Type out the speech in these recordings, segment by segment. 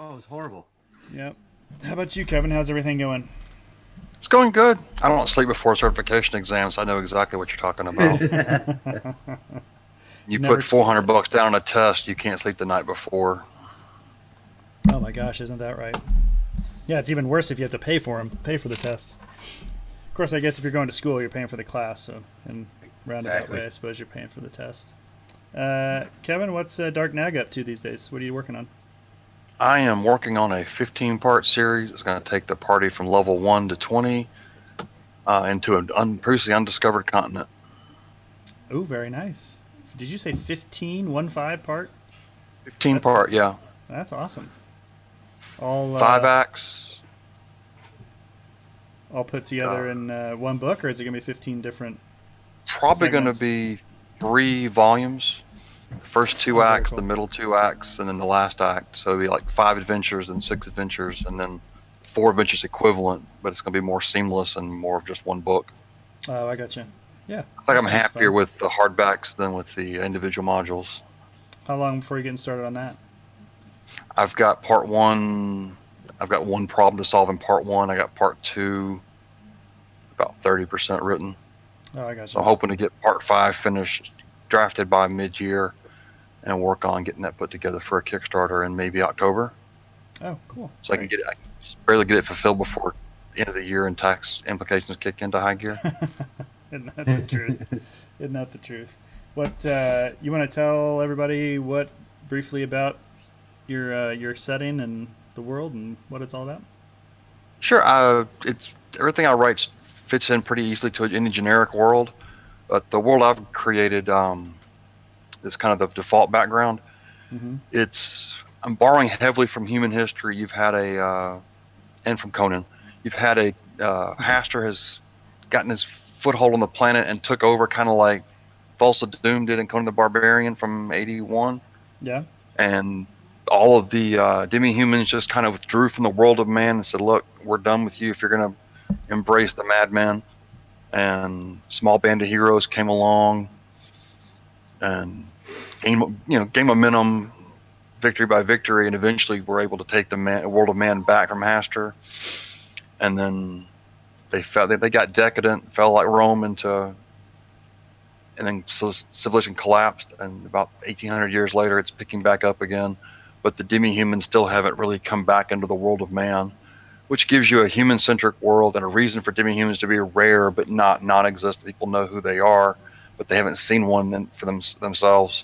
Oh, it was horrible. Yep. How about you, Kevin? How's everything going? It's going good. I don't sleep before certification exams. So I know exactly what you're talking about. You Never put too 400 late. bucks down on a test, you can't sleep the night before. Oh my gosh, isn't that right? Yeah, it's even worse if you have to pay for them, pay for the tests. Of course, I guess if you're going to school, you're paying for the class. So, in roundabout Exactly. way, I suppose you're paying for the test. Kevin, what's Dark Naga up to these days? What are you working on? I am working on a 15-part series. It's going to take the party from level 1 to 20 into an previously undiscovered continent. Oh, very nice. Did you say 15, 1 5 part? 15 That's part, yeah. that's awesome. All Five acts. all put Uh, together in one book, or is it going to be 15 different Probably going to segments? be 3 volumes. The first two Oh, very acts, the cool. middle 2 acts, and then the last act. So it'll be like 5 adventures and 6 adventures, and then 4 adventures equivalent. But it's going to be more seamless and more of just one book. Oh, I gotcha. Yeah, I think that I'm sounds happier fun. with the hardbacks than with the individual modules. How long before you getting started on that? I've got part one. I've got one problem to solve in part one. I got part two about 30% written. Oh, I So I'm gotcha. hoping to get part five finished, drafted by mid-year, and work on getting that put together for a Kickstarter in maybe October. Oh, cool. So I can Great. get it. I can just barely get it fulfilled before the end of the year and tax implications kick into high gear. Isn't that the truth? Isn't that the truth? What you want to tell everybody? What briefly about your setting and the world and what it's all about? Sure. It's everything I write fits in pretty easily to any generic world, but the world I've created is kind of the default background. Mm-hmm. It's I'm borrowing heavily from human history. You've had and from Conan, you've had a Hastur has gotten his foothold on the planet and took over, kind of like Thulsa Doom did in Conan the Barbarian from '81, Yeah. and all of the demi-humans just kind of withdrew from the world of man and said, "Look, we're done with you if you're going to embrace the madman." And small band of heroes came along and gained momentum, victory by victory, and eventually were able to take the world of man back from Hastur. And then they got decadent, fell like Rome into, and then civilization collapsed. And about 1,800 years later, it's picking back up again. But the demi-humans still haven't really come back into the world of man, which gives you a human-centric world and a reason for demi-humans to be rare but not non-existent. People know who they are, but they haven't seen one for themselves.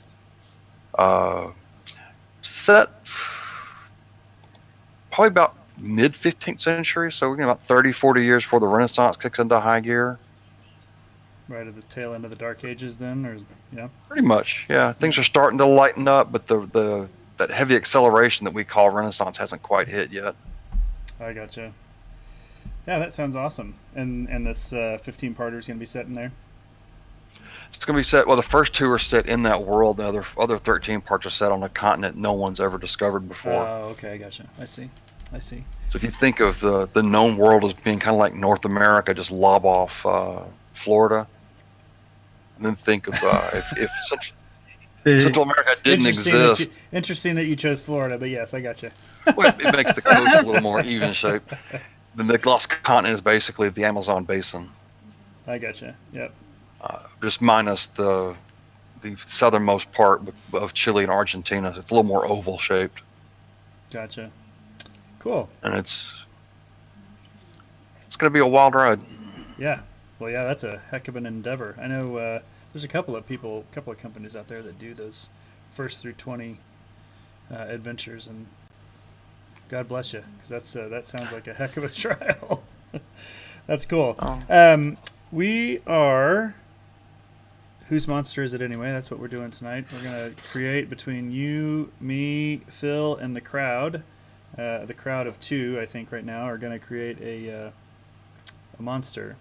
Uh, Set probably about mid 15th century, so we're getting about 30, 40 years before the Renaissance kicks into high gear. Right at the tail end of the Dark Ages, then, or yeah, Pretty much, yeah. yeah. Things are starting to lighten up, but the that heavy acceleration that we call Renaissance hasn't quite hit yet. I gotcha. Yeah, that sounds awesome. And this 15 parter is gonna be set in there. It's going to be set. Well, the first two are set in that world. The other 13 parts are set on a continent no one's ever discovered before. Oh, okay, I gotcha. I see. I see. So if you think of the known world as being kind of like North America, just lob off Florida, and then think of if Central America didn't exist. Interesting that you chose Florida, but yes, I gotcha. Well, it makes the coast a little more even shaped. Then the lost continent is basically the Amazon basin, I gotcha. Yep. just minus the southernmost part of Chile and Argentina. It's a little more oval shaped, Gotcha. Cool. and it's going to be a wild ride. Yeah. Well, yeah, that's a heck of an endeavor. I know there's a couple of people, a couple of companies out there that do those first through 20 adventures, and God bless you, because that sounds like a heck of a trial. That's cool. Oh, We are. Whose monster is it anyway? That's what we're doing tonight. We're gonna create between you, me, Phil, and the crowd. The crowd of two, I think, right now are gonna create a monster.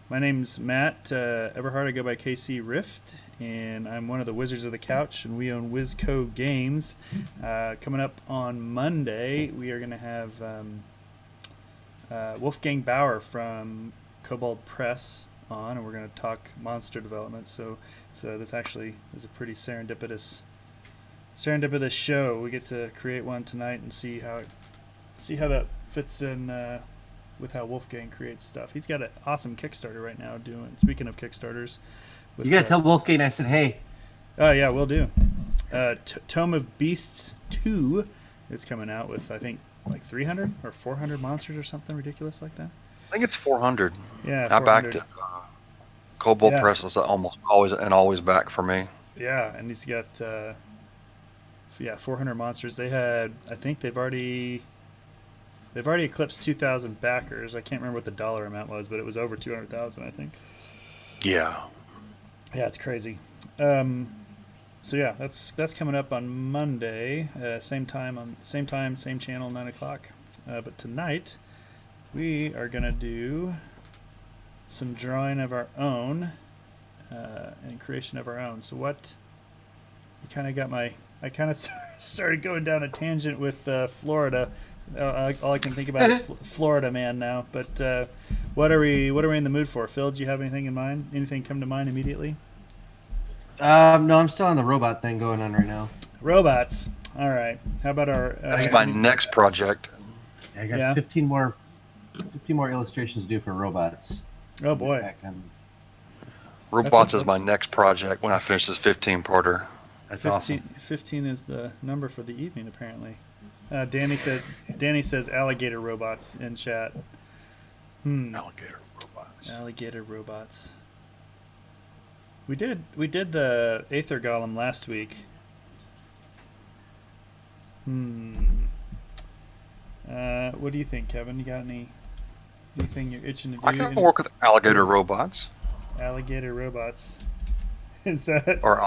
My name's Matt Everhart. I go by KC Rift, and I'm one of the Wizards of the Couch, and we own WizCo Games. Coming up on Monday, we are going to have Wolfgang Bauer from Kobold Press on, and we're going to talk monster development. So this actually is a pretty serendipitous serendipitous show. We get to create one tonight and see how that fits in with how Wolfgang creates stuff. He's got an awesome Kickstarter right now. Speaking of Kickstarters, with, You gotta tell Wolfgang I said hey. Oh yeah, we'll do. Tome of Beasts 2 is coming out with, I think, like 300 or 400 monsters or something ridiculous like that. I think it's 400. Yeah, I 400. backed it. Cobalt Yeah. Press is always back for me. Yeah, and he's got 400 monsters. I think they've already eclipsed 2,000 backers. I can't remember what the dollar amount was, but it was over 200,000, I think. Yeah. Yeah, it's crazy. So yeah, that's coming up on Monday, same time, same channel, 9:00. But tonight we are gonna do some drawing of our own and creation of our own. So what? I kind of started going down a tangent with Florida. All I can think about is Florida man now. But what are we in the mood for? Phil, do you have anything in mind? Anything come to mind immediately? No, I'm still on the robot thing going on right now. Robots. All right. How about our? That's my next project. I got 15 more illustrations to do for robots. Oh boy. Robots is my next project when I finish this 15-parter. That's 15, awesome. 15 is the number for the evening, apparently. Danny says alligator robots in chat. Alligator robots. Alligator robots. We did the Aether Golem last week. What do you think, Kevin? You got anything you're itching to do? I can work with alligator robots. Alligator robots. Is that Or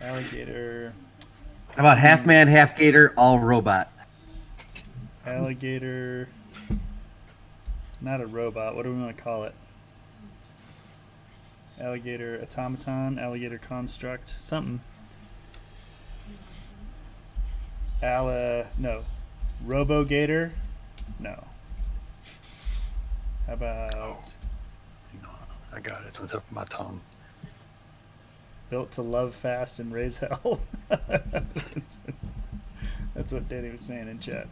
alligator? How about half man, half gator, all robot? Alligator. Not a robot. What do we want to call it? Alligator automaton, alligator construct, something. No. Robogator? No. How about I got it. It's on the tip of my tongue. built to love fast and raise hell? That's what Danny was saying in chat.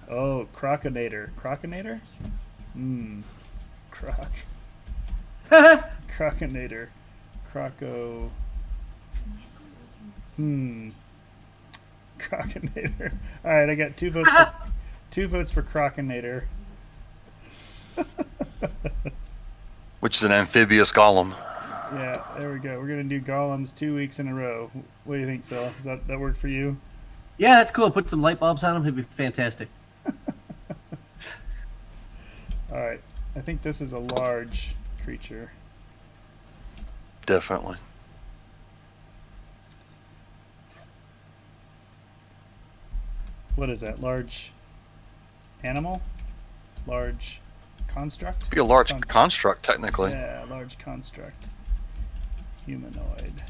Oh, Croconator. Croconator? Croconator. Croco. Croconator. All right, I got 2 votes. Two votes for Croconator. Which is an amphibious golem. Yeah, there we go. We're gonna do golems 2 weeks in a row. What do you think, Phil? Does that work for you? Yeah, that's cool. Put some light bulbs on them. It'd be fantastic. All right. I think this is a large creature. Definitely. What is that? Large animal? Large construct? Be a large construct, technically. Yeah, large construct. Humanoid.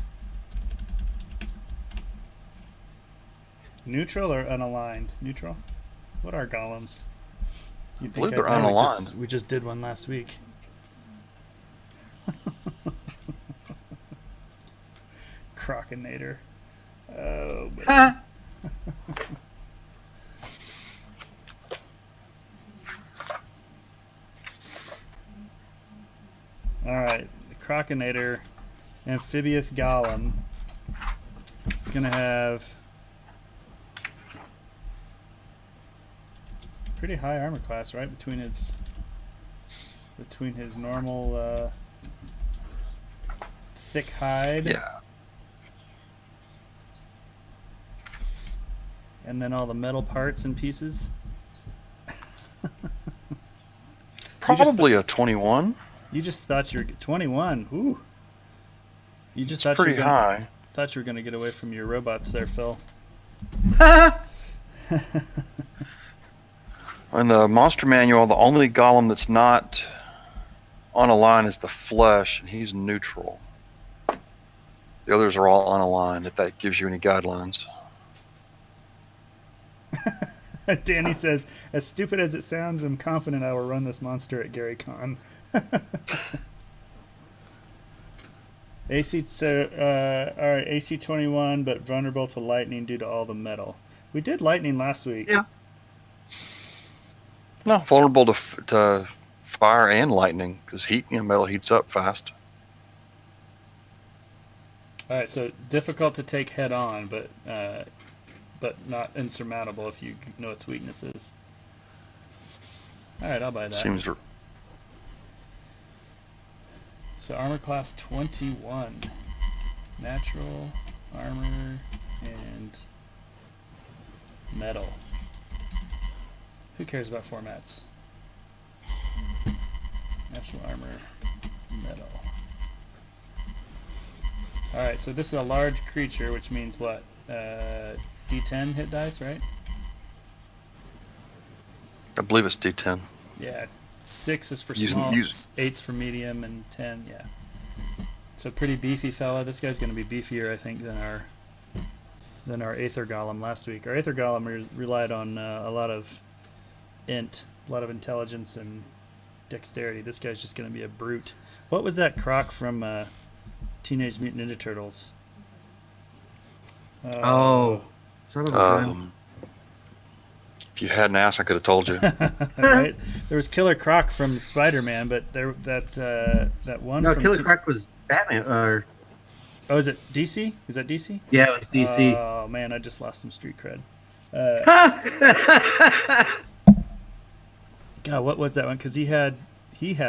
Neutral or unaligned? Neutral? What are golems? I believe they're unaligned. We just did one last week. Croconator. Oh, man. Alright, the Croconator amphibious golem. It's gonna have pretty high armor class, right? Between his normal thick hide. Yeah. And then all the metal parts and pieces. Probably a 21. You just thought you were 21. Ooh. You just It's pretty high. Thought you were gonna get away from your robots there, Phil. In the monster manual, the only golem that's not on a line is the flesh, and he's neutral. The others are all unaligned, if that gives you any guidelines. Danny says, as stupid as it sounds, I'm confident I will run this monster at Gary Con. AC, so, all right, AC 21, but vulnerable to lightning due to all the metal. We did lightning last week. Yeah. No, vulnerable to fire and lightning because heat, metal heats up fast. All right, so difficult to take head on, but not insurmountable if you know its weaknesses. All right, I'll buy that. Seems. So armor class 21, natural armor and metal. Who cares about formats? Natural armor, metal. All right, so this is a large creature, which means what? D10 hit dice, right? I believe it's D10. Yeah, 6 is for Use- small, use- 8's for medium, and 10, yeah. So pretty beefy fella. This guy's going to be beefier, I think, than our Aether Golem last week. Our Aether Golem relied on a lot of int, a lot of intelligence and dexterity. This guy's just going to be a brute. What was that croc from Teenage Mutant Ninja Turtles? Oh, son of a gun. If you hadn't asked, I could have told you. Right? There was Killer Croc from Spider-Man, but that one. No, from Killer Croc was Batman. Oh, is it DC? Is that DC? Yeah, it was DC. Oh man, I just lost some street cred. God, what was that one? Because he had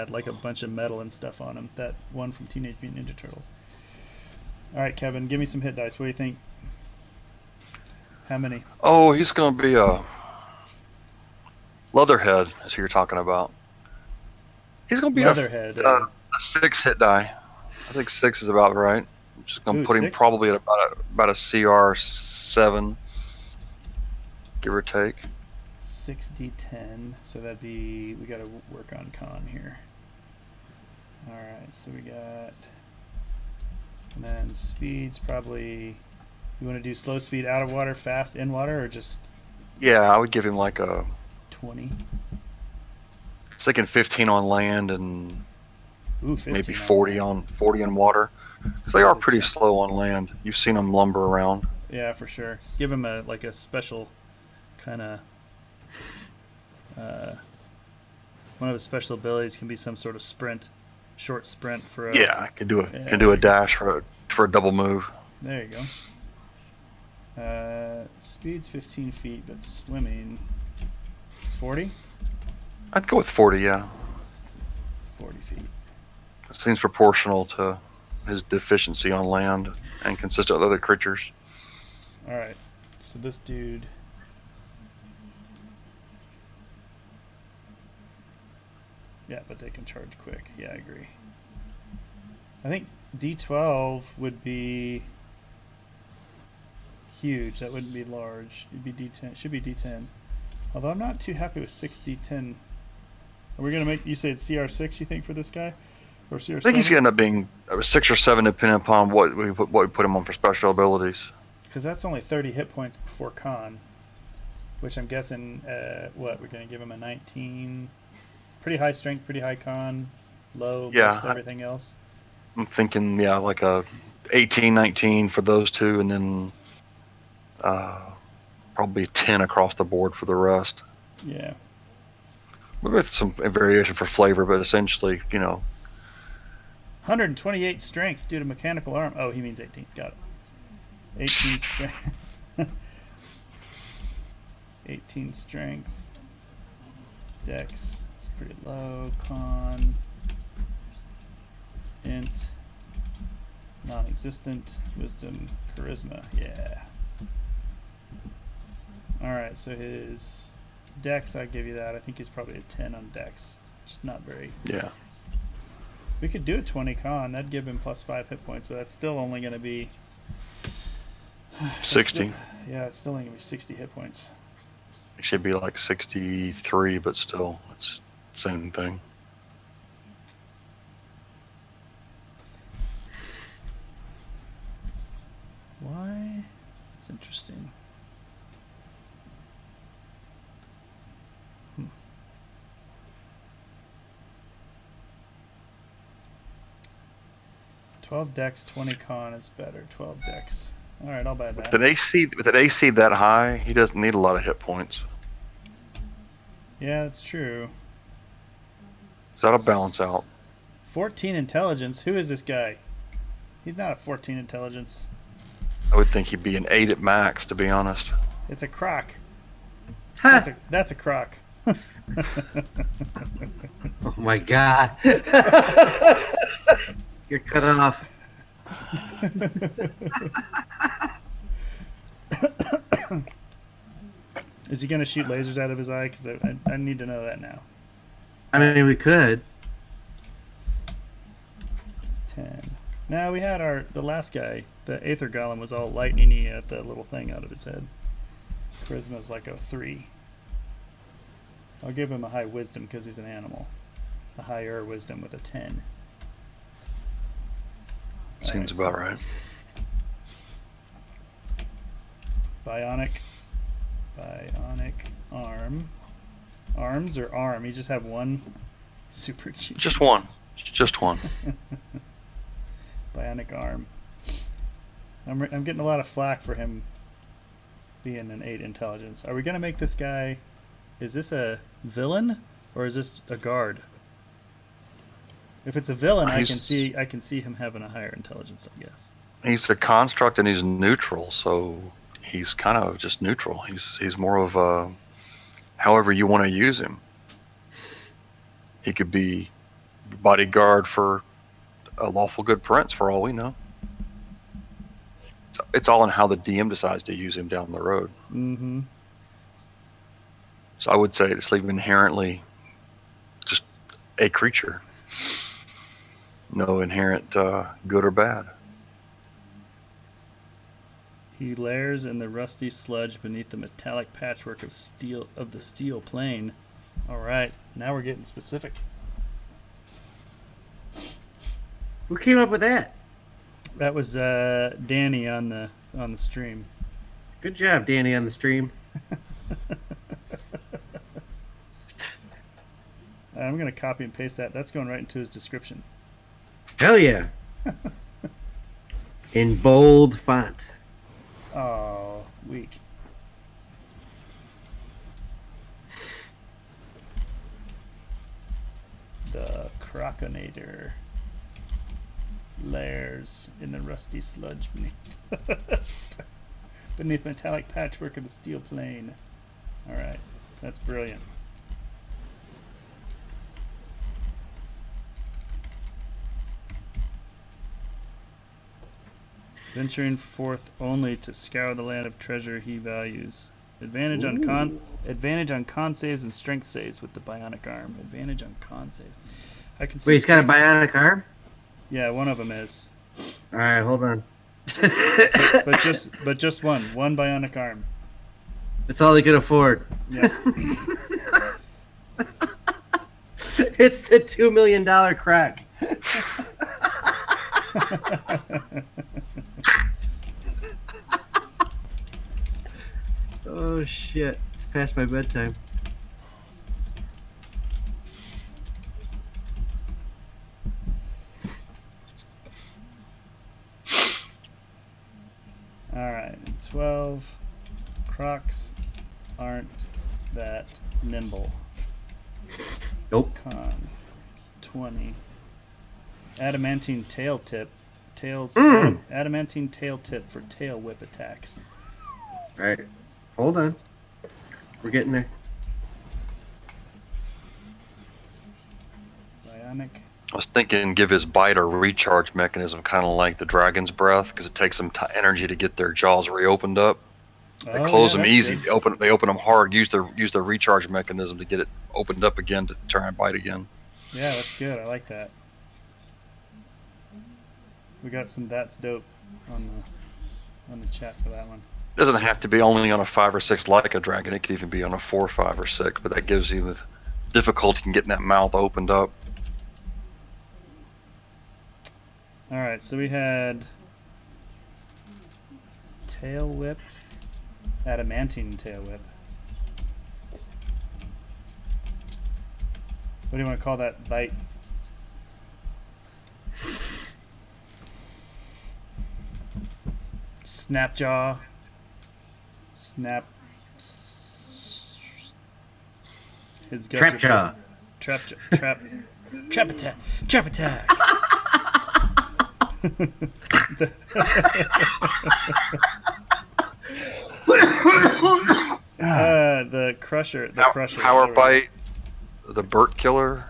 like a bunch of metal and stuff on him. That one from Teenage Mutant Ninja Turtles. All right, Kevin, give me some hit dice. What do you think? How many? Oh, he's going to be a Leatherhead, is who you're talking about. He's going to be Leatherhead. a 6 hit die. I think 6 is about right. I'm just going to put him 6? probably at about a CR 7, give or take. 6d10, so that'd be, we got to work on con here. All right, so we got, and then speed's probably, you want to do slow speed out of water, fast in water, or just Yeah, I would give him like a 20? I was thinking 15 on land and Ooh, 15 maybe 40 on water. So they are pretty slow on land. You've seen them lumber around. Yeah, for sure. Give him a special kind of one of his special abilities can be some sort of sprint, short sprint for a. Yeah, I can do a dash for a double move. There you go. Speed's 15 feet, but swimming is 40. I'd go with 40. Yeah, 40 feet. it seems proportional to his deficiency on land and consistent with other creatures. All right. So this dude. Yeah, but they can charge quick. Yeah, I agree. I think D12 would be huge. That wouldn't be large. It'd be D10. It should be D10. Although I'm not too happy with 6D10. Are we gonna make? You said CR6? You think for this guy, or CR7? I think he's gonna end up being a 6 or 7, depending upon what we put him on for special abilities. Because that's only 30 hit points before con, which I'm guessing. What we're gonna give him a 19. Pretty high strength, pretty high con, low most everything else. I'm thinking, yeah, like a 18, 19 for those two, and then probably 10 across the board for the rest. Yeah. With some variation for flavor, but essentially, 128 strength due to mechanical arm. Oh, he means 18. Got it. 18 strength. 18 strength. Dex is pretty low. Con. Int. Non-existent. Wisdom. Charisma. Yeah. Alright, so his Dex, I'd give you that. I think he's probably a 10 on Dex. Just not very. Yeah. We could do a 20 con. That'd give him plus 5 hit points, but that's still only going to be 60. Yeah, it's still only going to be 60 hit points. It should be like 63, but still, it's the same thing. Why? That's interesting. 12 dex, 20 con is better. 12 dex. All right, I'll buy that. With an AC that high, he doesn't need a lot of hit points. Yeah, that's true. So that'll balance out. 14 intelligence. Who is this guy? He's not a 14 intelligence. I would think he'd be an 8 at max, to be honest. It's a croc. Ha! That's a croc. Oh my god. You're cut off. Is he gonna shoot lasers out of his eye? Because I need to know that now. I mean, we could. 10. Now we had the last guy. The Aether Golem was all lightning-y at the little thing out of his head. Charisma's like a 3. I'll give him a high wisdom because he's an animal. A higher wisdom with a 10. Seems about right. Bionic arm. Arms or arm? You just have one super genius. Just one. Just one. Bionic arm. I'm getting a lot of flack for him being an 8 intelligence. Are we gonna make this guy? Is this a villain or is this a guard? If it's a villain, I can see him having a higher intelligence, I guess. He's a construct and he's neutral, so he's kind of just neutral. He's more of a however you want to use him. He could be bodyguard for a lawful good prince, for all we know. It's all in how the DM decides to use him down the road. Mm-hmm. So I would say just leave him inherently just a creature. No inherent good or bad. He lairs in the rusty sludge beneath the metallic patchwork of the steel plane. All right, now we're getting specific. Who came up with that? That was Danny on the stream. Good job, Danny, on the stream. I'm gonna copy and paste that. That's going right into his description. Hell yeah. In bold font. Oh, weak. The Croconator lairs in the rusty sludge beneath metallic patchwork of the steel plane. All right, that's brilliant. Venturing forth only to scour the land of treasure he values. Advantage on con saves and strength saves with the bionic arm. Advantage on con saves. I can see. Wait, he's got a bionic arm? Yeah, one of them is. All right, hold on. But just one bionic arm. That's all they could afford. Yeah. It's the $2 million crack. Oh shit! It's past my bedtime. All right, 12. Crocs aren't that nimble. Nope. Con 20. Adamantine tail tip. Adamantine tail tip for tail whip attacks. All right, hold on. We're getting there. Bionic. I was thinking give his bite a recharge mechanism, kind of like the dragon's breath, because it takes some energy to get their jaws reopened up. They close them easy. Good. They open them hard. Use the recharge mechanism to get it opened up again to try and bite again. Yeah, that's good. I like that. We got some that's dope on the chat for that one. It doesn't have to be only on a 5 or 6 like a dragon. It could even be on a 4, 5, or 6. But that gives you the difficulty in getting that mouth opened up. All right, so we had tail whip, adamantine tail whip. What do you want to call that bite? Snapjaw. His guts Trap are- jaw. Trap attack. Trap attack. The crusher. The crusher. Power bite. The Burt killer.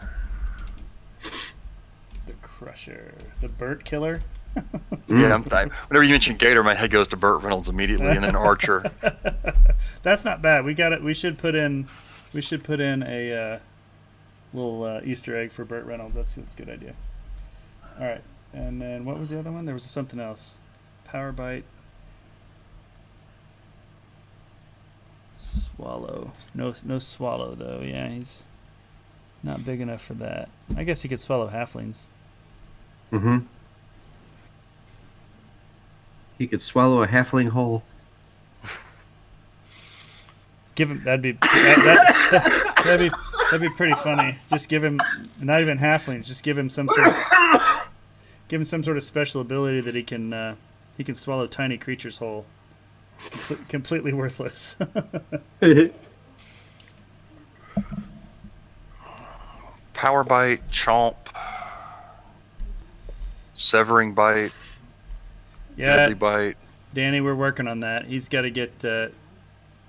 The crusher. The Burt killer. Yeah, whenever you mention Gator, my head goes to Burt Reynolds immediately, and then Archer. That's not bad. We got it. We should put in a little Easter egg for Burt Reynolds. That's a good idea. All right, and then what was the other one? There was something else. Power bite. Swallow. No swallow though. Yeah, he's not big enough for that. I guess he could swallow halflings. Mm-hmm. He could swallow a halfling whole. Give him that'd be pretty funny. Just give him not even halflings. Just give him some sort of special ability that he can swallow tiny creatures whole. Completely worthless. Power bite, chomp, severing bite, Yeah, deadly bite. Danny, we're working on that. He's got to get.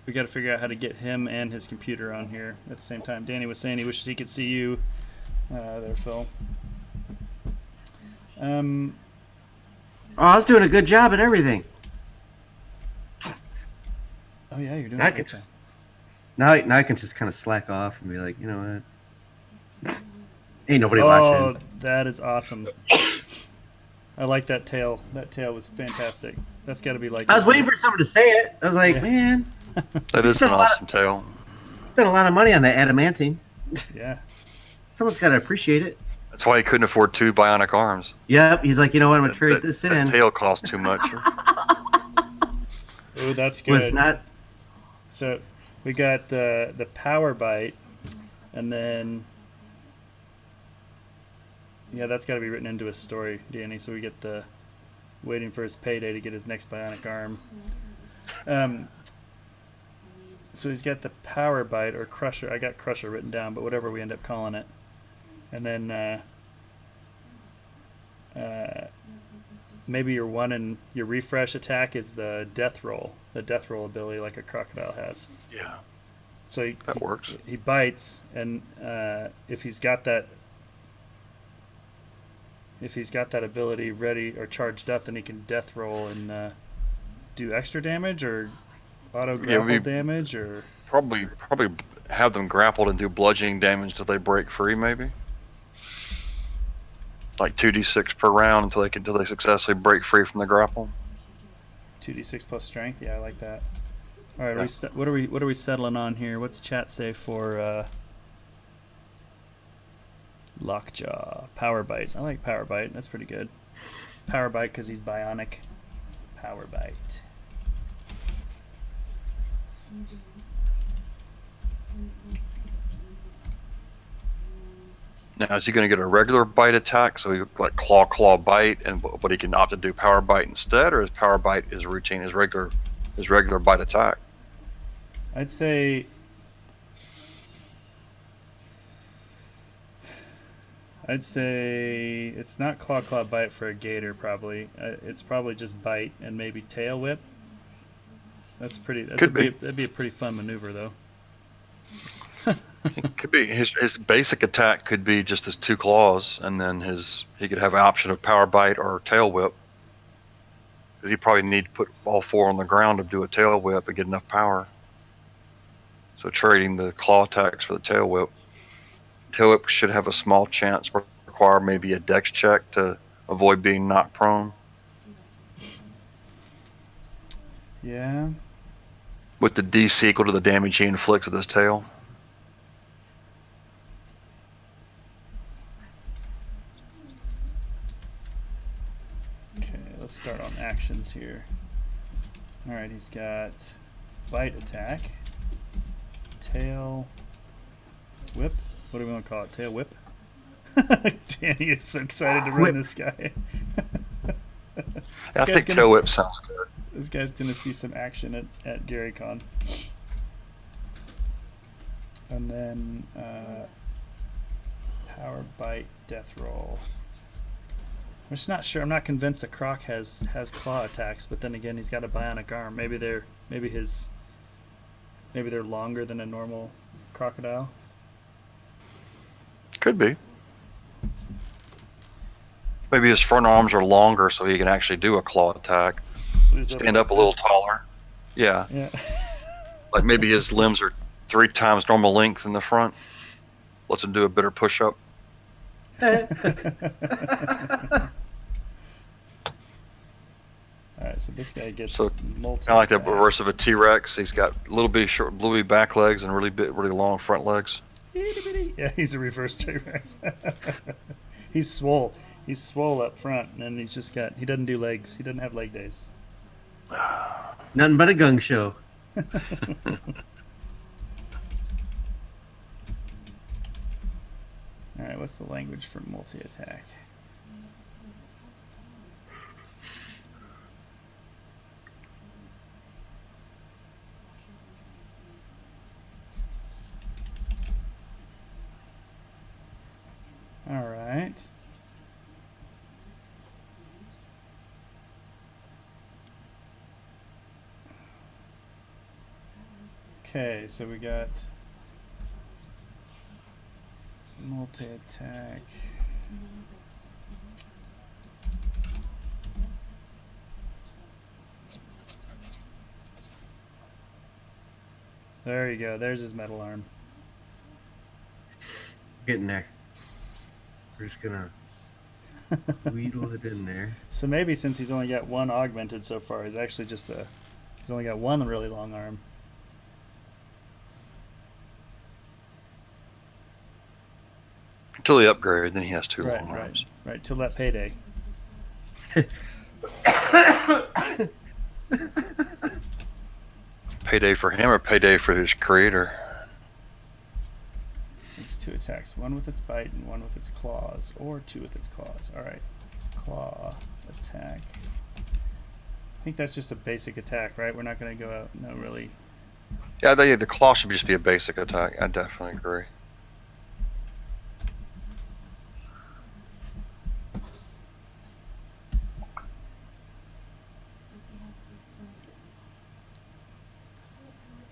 We got to figure out how to get him and his computer on here at the same time. Danny was saying he wishes he could see you, there, Phil. Oh, I was doing a good job at everything. Oh yeah, you're doing Now I a can great job. just now I can just kind of slack off and be like, you know what? Ain't nobody watching. That is awesome. I like that tail. That tail was fantastic. That's got to be like. I was waiting for someone to say it. I was like, man, That is an spent a lot awesome tail. spent a lot of money on that adamantine. Yeah. Someone's got to appreciate it. That's why he couldn't afford 2 bionic arms. Yep. He's like, you know what? I'm gonna trade That- this that in. tail costs too much. Oh, that's good. Was not. So we got the power bite, and then yeah, that's got to be written into his story, Danny. So we get the waiting for his payday to get his next bionic arm. So he's got the power bite or crusher. I got crusher written down, but whatever we end up calling it, and then maybe your one and your refresh attack is the death roll ability like a crocodile has. Yeah, So that works. he bites, and if he's got that ability ready or charged up, then he can death roll and do extra damage or auto grapple damage or Probably have them grappled and do bludgeoning damage until they break free, maybe. Like 2d6 per round until they successfully break free from the grapple. 2d6 plus strength. Yeah, I like that. All right, Yeah. what are we settling on here? What's chat say for Lockjaw? Power bite. I like power bite. That's pretty good. Power bite because he's bionic. Power bite. Now, is he going to get a regular bite attack, so he like claw bite, but he can opt to do power bite instead, or is power bite his routine, his regular bite attack? I'd say it's not claw bite for a gator probably. It's probably just bite and maybe tail whip. That'd be a pretty fun maneuver though. It could be his basic attack could be just his 2 claws, and then he could have an option of power bite or tail whip. Because he probably need to put all 4 on the ground to do a tail whip and get enough power. So trading the claw attacks for the tail whip. Tail whip should have a small chance, but require maybe a dex check to avoid being knocked prone. Yeah. With the DC equal to the damage he inflicts with his tail. Okay, let's start on actions here. All right, he's got bite attack, tail whip. What do we want to call it? Tail whip. Danny is so excited to run Whip. this guy. I think tail whip sounds good. This guy's gonna see some action at GaryCon. And then power bite, death roll. I'm just not sure. I'm not convinced that Croc has claw attacks, but then again, he's got a bionic arm. Maybe they're longer than a normal crocodile. Could be. Maybe his front arms are longer, so he can actually do a claw attack. Stand up a little taller. Yeah. Yeah. Like maybe his limbs are 3 times normal length in the front. Lets him do a better push-up. Alright, so this guy gets So, multi. Kind of like the reverse of a T-Rex. He's got a little bit short, bluey back legs and really long front legs. Yeah, he's a reverse T-Rex. He's swole. He's swole up front, and he's just got. He doesn't do legs. He doesn't have leg days. Nothing but a gung show. Alright, what's the language for multi-attack? Alright. Okay, so we got multi-attack. There you go. There's his metal arm. Getting there. We're just gonna wheedle it in there. So maybe since he's only got one augmented so far, he's actually just he's only got one really long arm. Until he upgrades, then he has 2 Right, long right, arms. right. Till that payday. Payday for him or payday for his creator? Makes 2 attacks. One with its bite and one with its claws. Or 2 with its claws. Alright. Claw attack. I think that's just a basic attack, right? We're not going to go out. No, really. Yeah, the claw should just be a basic attack. I definitely agree.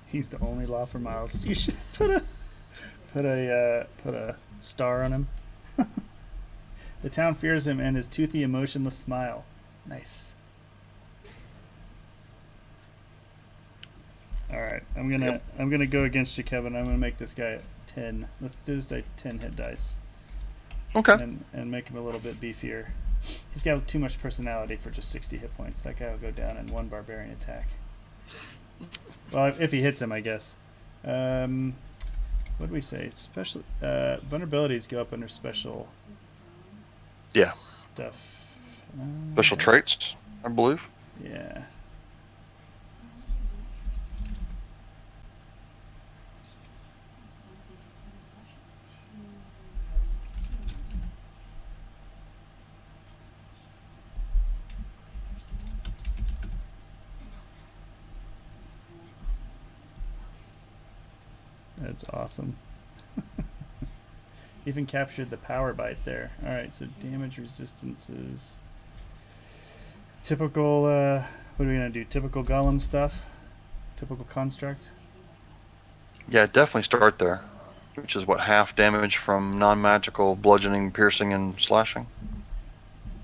He's the only law for Miles. You should put a star on him. The town fears him and his toothy, emotionless smile. Nice. All right, I'm gonna go against you, Kevin. I'm gonna make this guy 10. Let's do this guy 10 hit dice. Okay. And make him a little bit beefier. He's got too much personality for just 60 hit points. That guy will go down in 1 barbarian attack. Well, if he hits him, I guess. What do we say? Special vulnerabilities go up under special. Yeah. Stuff. Special traits, I believe. Yeah. That's awesome. Even captured the power bite there. Alright, so damage resistances. Typical, what are we going to do? Typical golem stuff? Typical construct? Yeah, definitely start there. Which is what, half damage from non-magical bludgeoning, piercing, and slashing?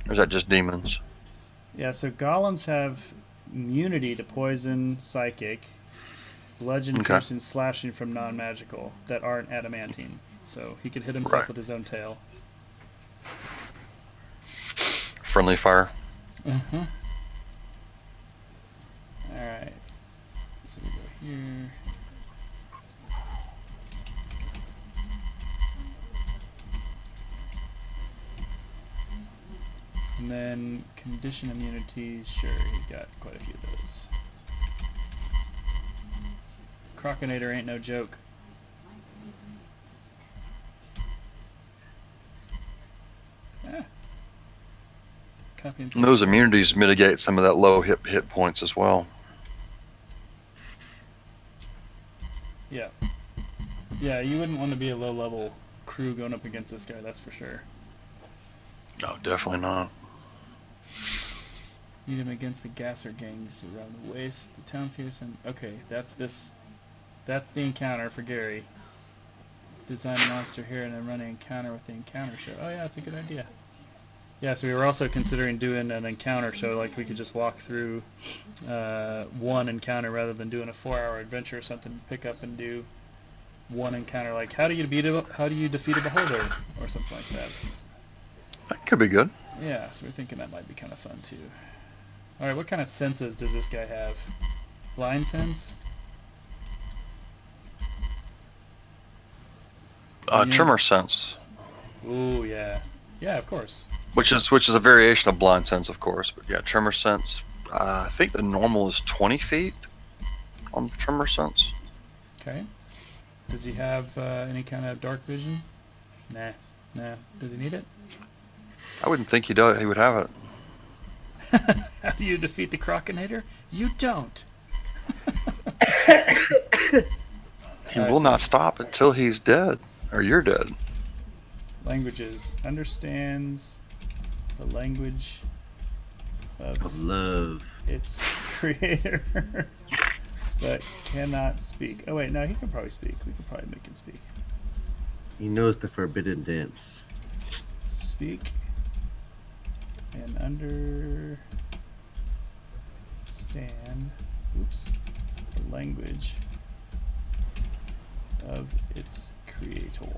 Or is that just demons? Yeah, so golems have immunity to poison, psychic, bludgeon, Okay. piercing, slashing from non-magical that aren't adamantine. So he could hit himself Right. with his own tail. Friendly fire. Uh-huh. Alright. So we go here. And then condition immunity, sure, he's got quite a few of those. Crocodile ain't no joke. Copy and And those paste. immunities mitigate some of that low hit points as well. Yeah. Yeah, you wouldn't want to be a low-level crew going up against this guy, that's for sure. No, definitely not. Meet him against the gasser gangs around the waist. The town fears him. Okay, that's this. That's the encounter for Gary. Design a monster here and then run an encounter with the encounter show. Oh yeah, that's a good idea. Yeah, so we were also considering doing an encounter show, like we could just walk through one encounter rather than doing a 4-hour adventure or something. Pick up and do one encounter, like how do you defeat a beholder or something like that. That could be good. Yeah, so we're thinking that might be kind of fun too. All right, what kind of senses does this guy have? Blind sense? Yeah. Tremor sense, Ooh, yeah. Yeah, of course. which is a variation of blind sense, of course. But yeah, tremor sense. I think the normal is 20 feet on tremor sense. Okay. Does he have any kind of dark vision? Nah. Does he need it? I wouldn't think he would have it. How do you defeat the Crocodile? You don't. He will not stop until he's dead, or you're dead. Languages. Understands the language Of of love. its creator, but cannot speak. Oh wait, no, he can probably speak. We can probably make him speak. He knows the forbidden dance. Speak and understand. Oops. The language of its creator.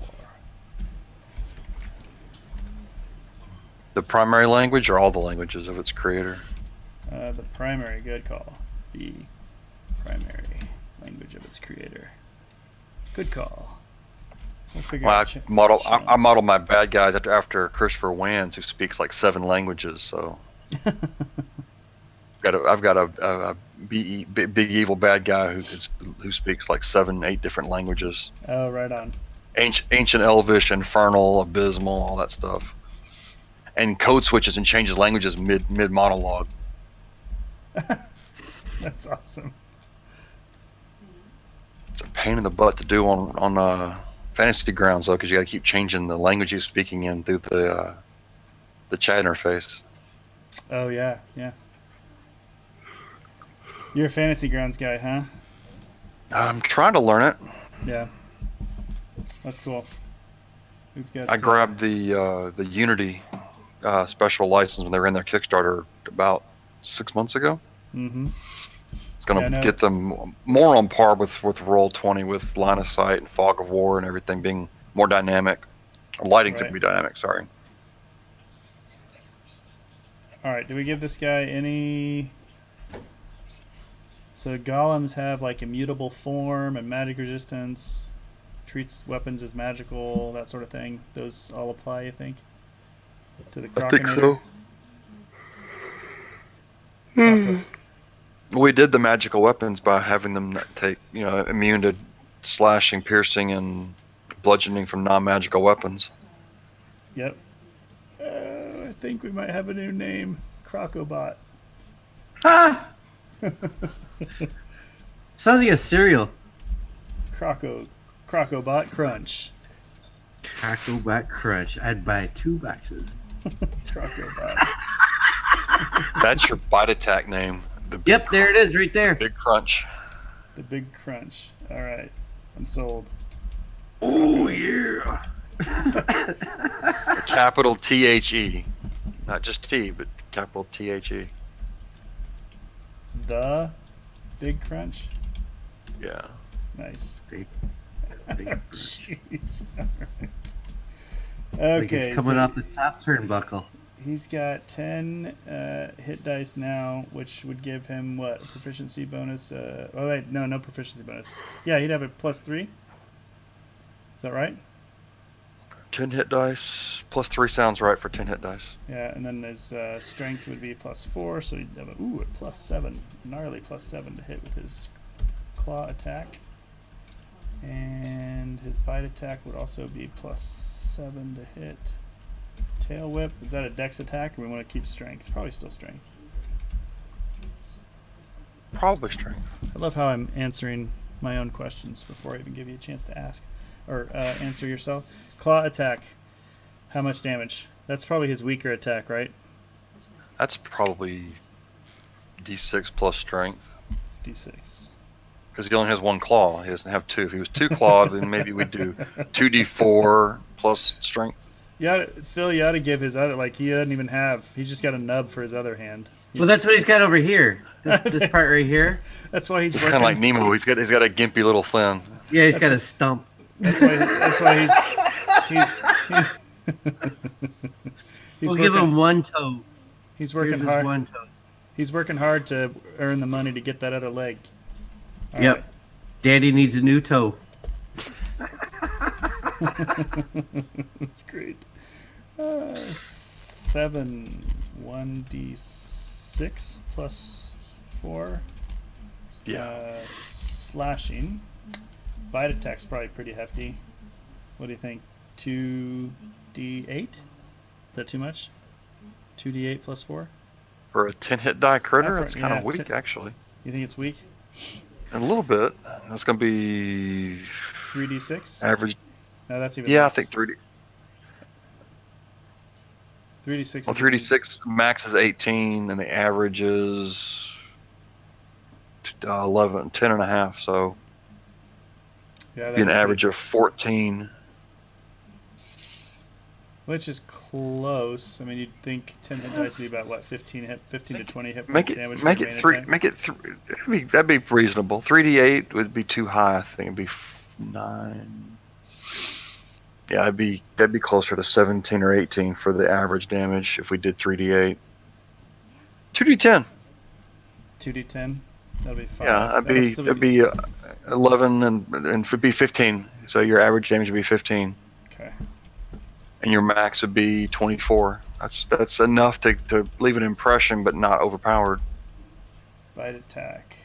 The primary language or all the languages of its creator? The primary, good call. The primary language of its creator. Good call. We'll figure Well, out. I model my bad guys after Christopher Wans, who speaks like 7 languages. So I've got a big evil bad guy who speaks like 7, 8 different languages. Oh, right on. Ancient Elvish, Infernal, Abysmal, all that stuff. And code switches and changes languages mid monologue. That's awesome. It's a pain in the butt to do on Fantasy Grounds though, because you got to keep changing the language you're speaking in through the chat interface. Oh yeah. You're a Fantasy Grounds guy, huh? I'm trying to learn it. Yeah. That's cool. We've got. I grabbed the Unity special license when they ran their Kickstarter about 6 months ago. Mm-hmm. It's going to get them more on par with Roll20, with line of sight and fog of war and everything being more dynamic. Lighting's going to be dynamic, sorry. All right, do we give this guy any... So golems have like immutable form and magic resistance, treats weapons as magical, that sort of thing. Those all apply, you think? To the Crocodile? I think so. We did the magical weapons by having them take, immune to slashing, piercing, and bludgeoning from non-magical weapons. Yep. I think we might have a new name. Crocobot. Ah! Sounds like a cereal. Crocobot Crunch. Crocobot Crunch. I'd buy 2 boxes. Crocobot. That's your bite attack name. Yep, there it is, right there. Big Crunch. The Big Crunch. All right, I'm sold. Oh yeah. Capital THE, not just T, but capital THE. The Big Crunch. Yeah. Nice. Big Jeez. All right. Like Okay. it's coming off the top turnbuckle. He's got 10 hit dice now, which would give him what? A proficiency bonus? Oh wait, no proficiency bonus. Yeah, he'd have a +3. Is that right? 10 hit dice plus 3 sounds right for 10 hit dice. Yeah, and then his strength would be +4, so he'd have a +7, gnarly +7 to hit with his claw attack, and his bite attack would also be +7 to hit. tail whip. Is that a dex attack, or we want to keep strength? Probably still strength. Probably strength. I love how I'm answering my own questions before I even give you a chance to ask or answer yourself. Claw attack. How much damage? That's probably his weaker attack, right? That's probably D6 plus strength. D6. Because he only has one claw. He doesn't have two. If he was two clawed, then maybe we'd do 2d4 plus strength. Yeah, Phil, you ought to give his other, like, he doesn't even have, he's just got a nub for his other hand. Well, that's what he's got over here. This part right here. That's why he's It's working. kind of like Nemo. He's got a gimpy little fin. Yeah, he's got a stump. That's why he's We'll give him one toe. He's Here's working his hard. one toe. He's working hard to earn the money to get that other leg. All Yep. right. Daddy needs a new toe. That's great. 7 1d6 plus 4. Yeah. Slashing. Bite attack's probably pretty hefty. What do you think? 2d8? Is that too much? 2d8 plus 4? For a 10-hit die critter, Yeah, that's kind of yeah, weak, actually. You think it's weak? A little bit. That's going to be 3d6? average. No, that's even Yeah, I less. think 3D. 3d6. Well, 3d6 max is 18, and the average is 11, 10 and a half. So Yeah, be an that's average of 14. which is close. I mean, you'd think 10 hit dice would be about what, 15 to 20 hit Make points it damage. for make your it main three. attack. Make it three. That'd be reasonable. 3d8 would be too high. I think it'd be 9. Yeah, that'd be closer to 17 or 18 for the average damage if we did 3d8. 2d10. 2d10. That'd be 5. Yeah, that'd be 11 and it'd be 15. So your average damage would be 15, Okay. and your max would be 24. That's enough to leave an impression, but not overpowered. Bite attack.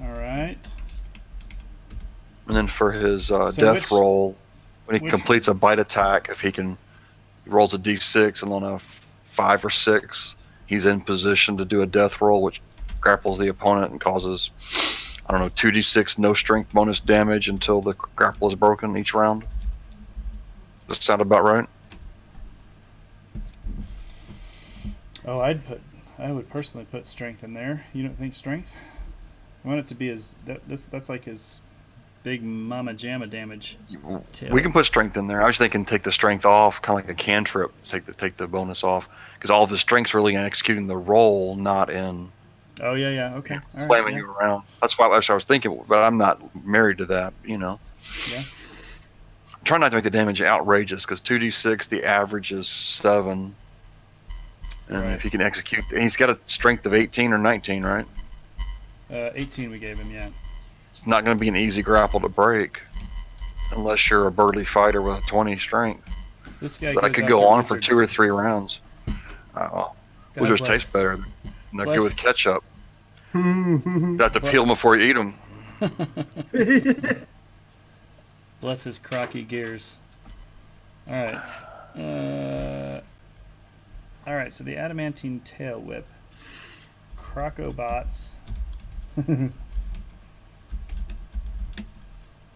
All right. And then for his So death which- roll, when he which- completes a bite attack, if he rolls a d6 and on a 5 or 6, he's in position to do a death roll, which grapples the opponent and causes, 2d6 no strength bonus damage until the grapple is broken each round. Does that sound about right? Oh, I would personally put strength in there. You don't think strength? I want it to be that's like his big mama jamma damage. Tail. We can put strength in there. I was thinking take the strength off, kind of like a cantrip. Take the bonus off, because all of his strength's really in executing the roll, not in Oh yeah. Okay. All right, slamming yeah. you around. That's what I was thinking, but I'm not married to that. Yeah. I'm trying not to make the damage outrageous, because 2d6 the average is 7, and Right. if he can execute, and he's got a strength of 18 or 19, right? 18 we gave him. Yeah. It's not going to be an easy grapple to break, unless you're a burly fighter with a 20 strength. This guy. But I goes could go after on for wizards. 2 or 3 rounds. Wizards bless. taste better. They're Bless. good with ketchup. You have to peel them before you eat them. Bless his crocky gears. All right. All right. So the adamantine tail whip. Crocobots.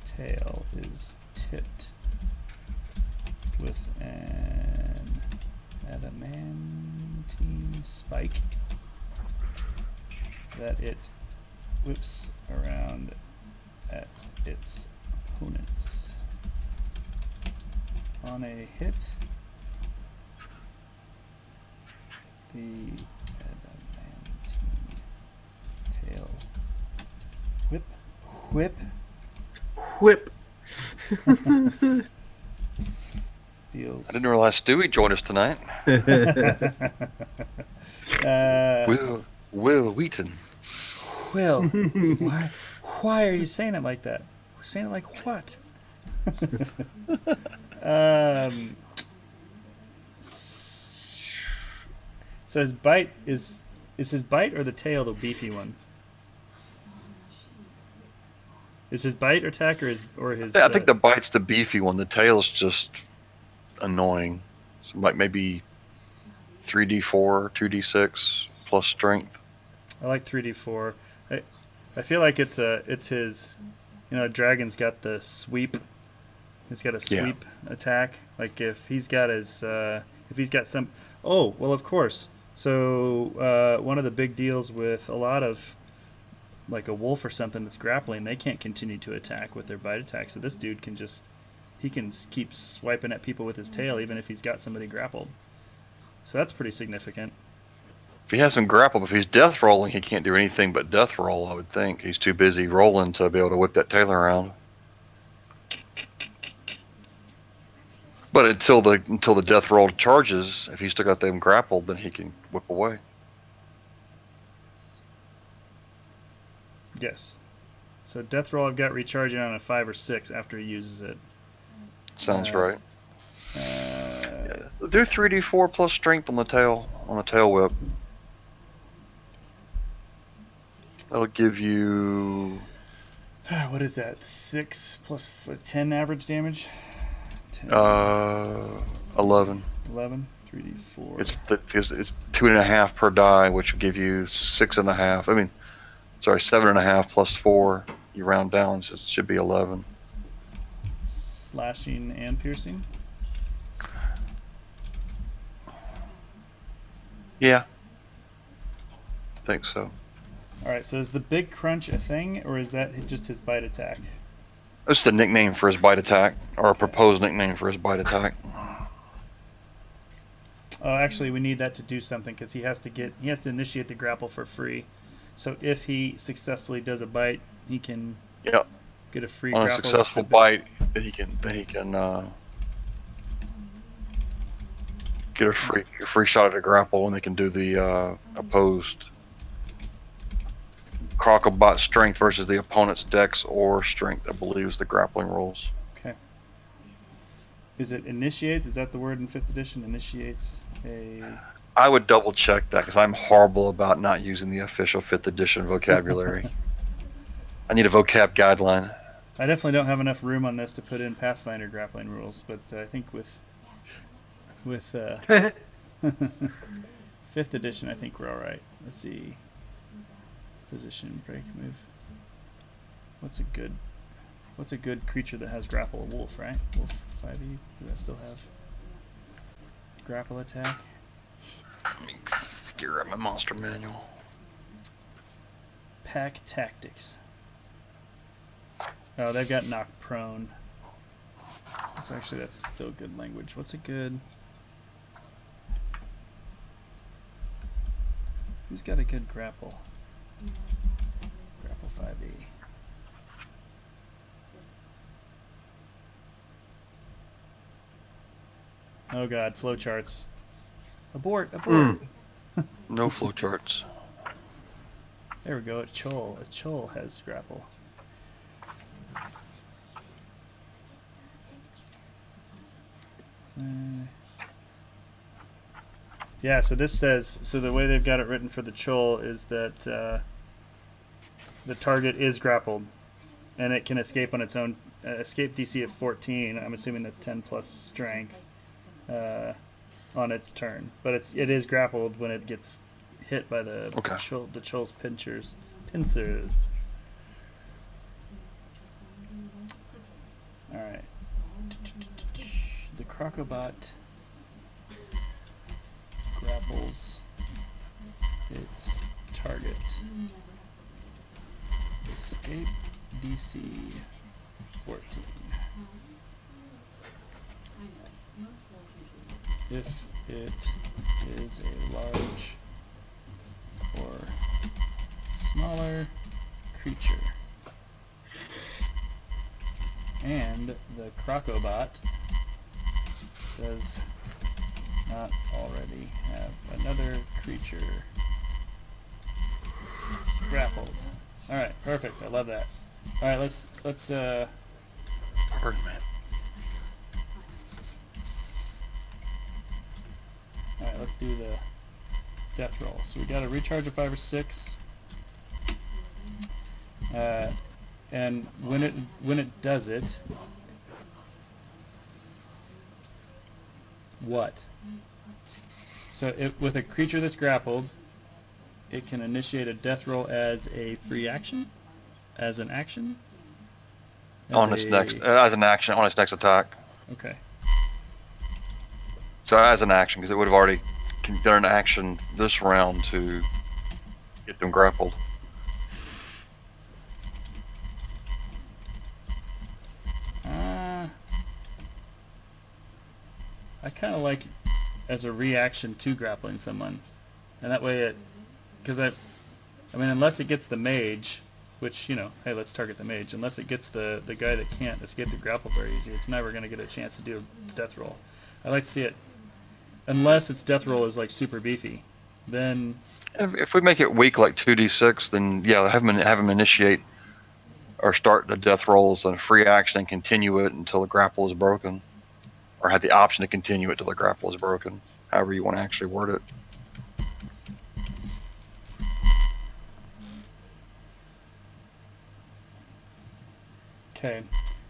Tail is tipped with an adamantine spike that it whips around at its opponents. On a hit, the adamantine tail whip Whip. deals. I didn't realize Stewie joined us tonight. Will Wheaton. Will, why are you saying it like that? We're saying it like what? So his bite is Is his bite or the tail the beefy one? Is his bite attack or his? I think the bite's the beefy one. The tail's just annoying. So like maybe 3d4, 2d6 plus strength. I like 3d4. I feel like it's his. You know, dragon's got the sweep. He's got a sweep attack. Like if he's got some. Oh well, of course. So one of the big deals with a lot of like a wolf or something that's grappling, they can't continue to attack with their bite attack. So this dude can keep swiping at people with his tail even if he's got somebody grappled. So that's pretty significant. If he has him grappled, if he's death rolling, he can't do anything but death roll, I would think. He's too busy rolling to be able to whip that tail around. But until the death roll charges, if he's still got them grappled, then he can whip away. Yes. So death roll I've got recharging on a 5 or 6 after he uses it. Sounds right. Do 3d4 plus strength on the tail whip. That'll give you. What is that? 6 plus 10 average damage. 10. 11. 11. 3d4. It's 2.5 per die, which will give you 6.5. 7.5 plus 4. You round down, so it should be 11. Slashing and piercing. Yeah, I think so. All right. So is the big crunch a thing, or is that just his bite attack? That's the nickname for his bite attack, or a proposed nickname for his bite attack. Oh, actually, we need that to do something because he has to initiate the grapple for free. So if he successfully does a bite, he can get a free on grapple. a successful bite. Then he can get a free shot at a grapple, and they can do the opposed Crocobot strength versus the opponent's dex or strength, I believe, is the grappling rules. Okay. Is it initiates? Is that the word in 5th edition? Initiates a. I would double check that because I'm horrible about not using the official 5th edition vocabulary. I need a vocab guideline. I definitely don't have enough room on this to put in Pathfinder grappling rules, but I think with 5th edition, I think we're all right. Let's see. Position, break, move. What's a good creature that has grapple? A wolf, right? Wolf 5e. Does that still have grapple attack? Let me gear up my monster manual. Pack tactics. Oh, they've got knock prone. That's still good language. What's a good? Who's got a good grapple? Grapple 5e. Oh god, flowcharts. Abort. No flowcharts. There we go, a Chol has grapple. Yeah, so this says, the way they've got it written for the Chol is that the target is grappled, and it can escape on its own. Escape DC of 14. I'm assuming that's 10 plus strength on its turn, but it is grappled when it gets hit by the Chol's pincers. All right, the Crocobot grapples its target. Escape DC 14. If it is a large or smaller creature, and the Crocobot does not already have another creature grappled. All right, perfect. I love that. All right, let's Pardon me. All right, let's do death roll. So we got a recharge of 5 or 6. And when it does it, what? So with a creature that's grappled, it can initiate a death roll as a free action, as an action. As an action on its next attack. Okay. So as an action, because it would have already done an action this round to get them grappled. I kind of like as a reaction to grappling someone, and that way because I mean, unless it gets the mage, which, you know, hey, let's target the mage. Unless it gets the guy that can't escape the grapple very easy, it's never going to get a chance to do its death roll. I like to see it, unless its death roll is like super beefy, then. If we make it weak like 2d6, then yeah, have him initiate or start the death roll as a free action and continue it until the grapple is broken, or have the option to continue it till the grapple is broken. However you want to actually word it. Okay.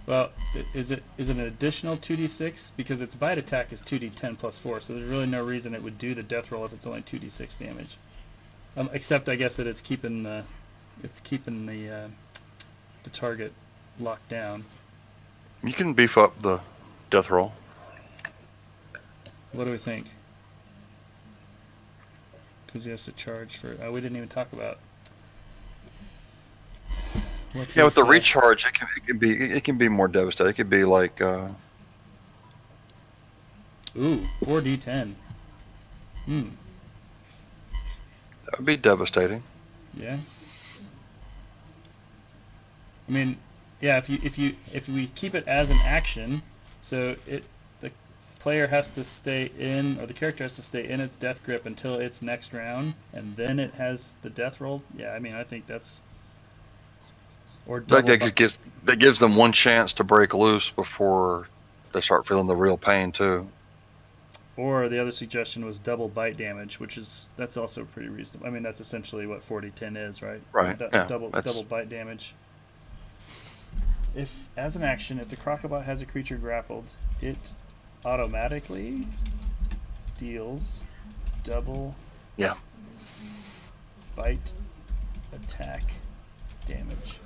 Well, is it an additional 2d6? Because its bite attack is 2d10 plus 4, so there's really no reason it would do the death roll if it's only 2d6 damage. Except, I guess, that it's keeping the target locked down. You can beef up the death roll. What do we think? Because he has to charge for. We didn't even talk about. With the recharge, it can be more devastating. It could be like. Ooh, 4d10. That would be devastating. Yeah. I mean, yeah. If we keep it as an action, so the player has to stay in, or the character has to stay in its death grip until its next round, and then it has the death roll. Yeah, I mean, I think that's. Or that gives them one chance to break loose before they start feeling the real pain too. Or the other suggestion was double bite damage, that's also pretty reasonable. I mean, that's essentially what 40-10 is, right? Right. Double bite damage. If, as an action, if the Crocobot has a creature grappled, it automatically deals double bite attack damage.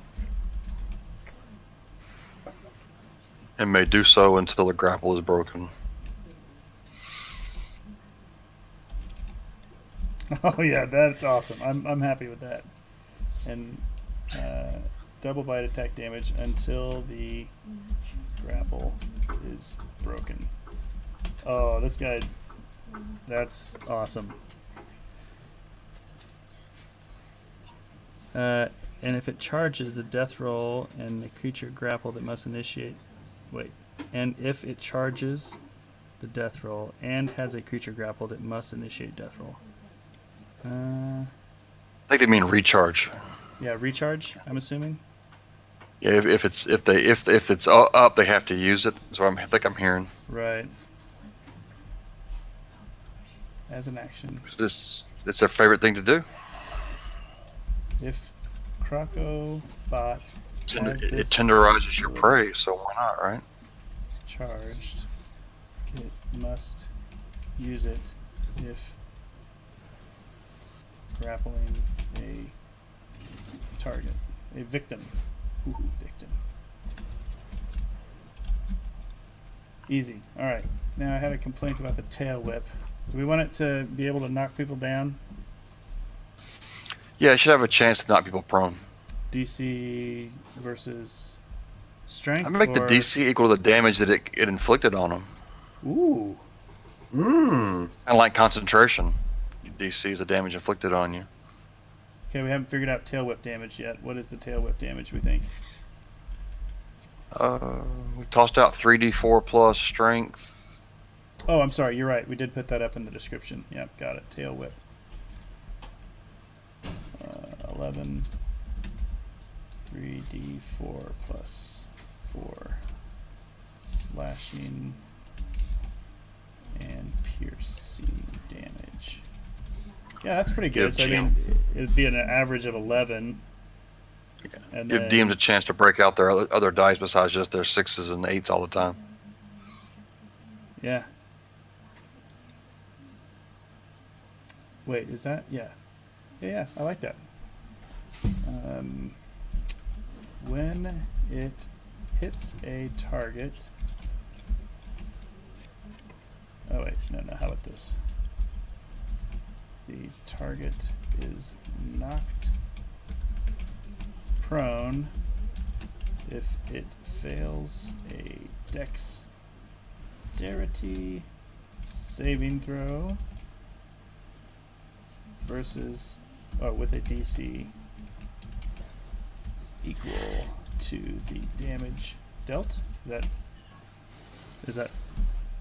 And may do so until the grapple is broken. Oh yeah, that's awesome. I'm happy with that. And double bite attack damage until the grapple is broken. Oh, this guy, that's awesome. And if it charges the death roll and the creature grappled, it must initiate. Wait. And if it charges the death roll and has a creature grappled, it must initiate death roll. I think they mean recharge. Yeah, recharge, I'm assuming. Yeah, if it's up, they have to use it. So I think I'm hearing. Right. As an action. It's their favorite thing to do. If Crocobot it tenderizes your prey, so why not, right? Charged, it must use it if grappling a target, a victim. Ooh, victim. Easy. All right. Now I had a complaint about the tail whip. Do we want it to be able to knock people down? Yeah, it should have a chance to knock people prone. DC versus strength. I'm gonna make the DC equal to the damage that it inflicted on them. Ooh. Kind of like concentration. DC is the damage inflicted on you. Okay, we haven't figured out tail whip damage yet. What is the tail whip damage, we think? We tossed out 3d4 plus strength. Oh, I'm sorry. You're right. We did put that up in the description. Yep, got it. Tail whip. 11. 3d4 plus 4. Slashing and piercing damage. Yeah, that's pretty good. Give So I GM, mean, it'd be an average of 11, and give DMs a chance to break out their other dice besides just their 6s and 8s all the time. yeah. Wait, is that yeah? I like that. When it hits a target. Oh wait, no. How about this? The target is knocked prone if it fails a dexterity saving throw versus with a DC equal to the damage dealt. Is that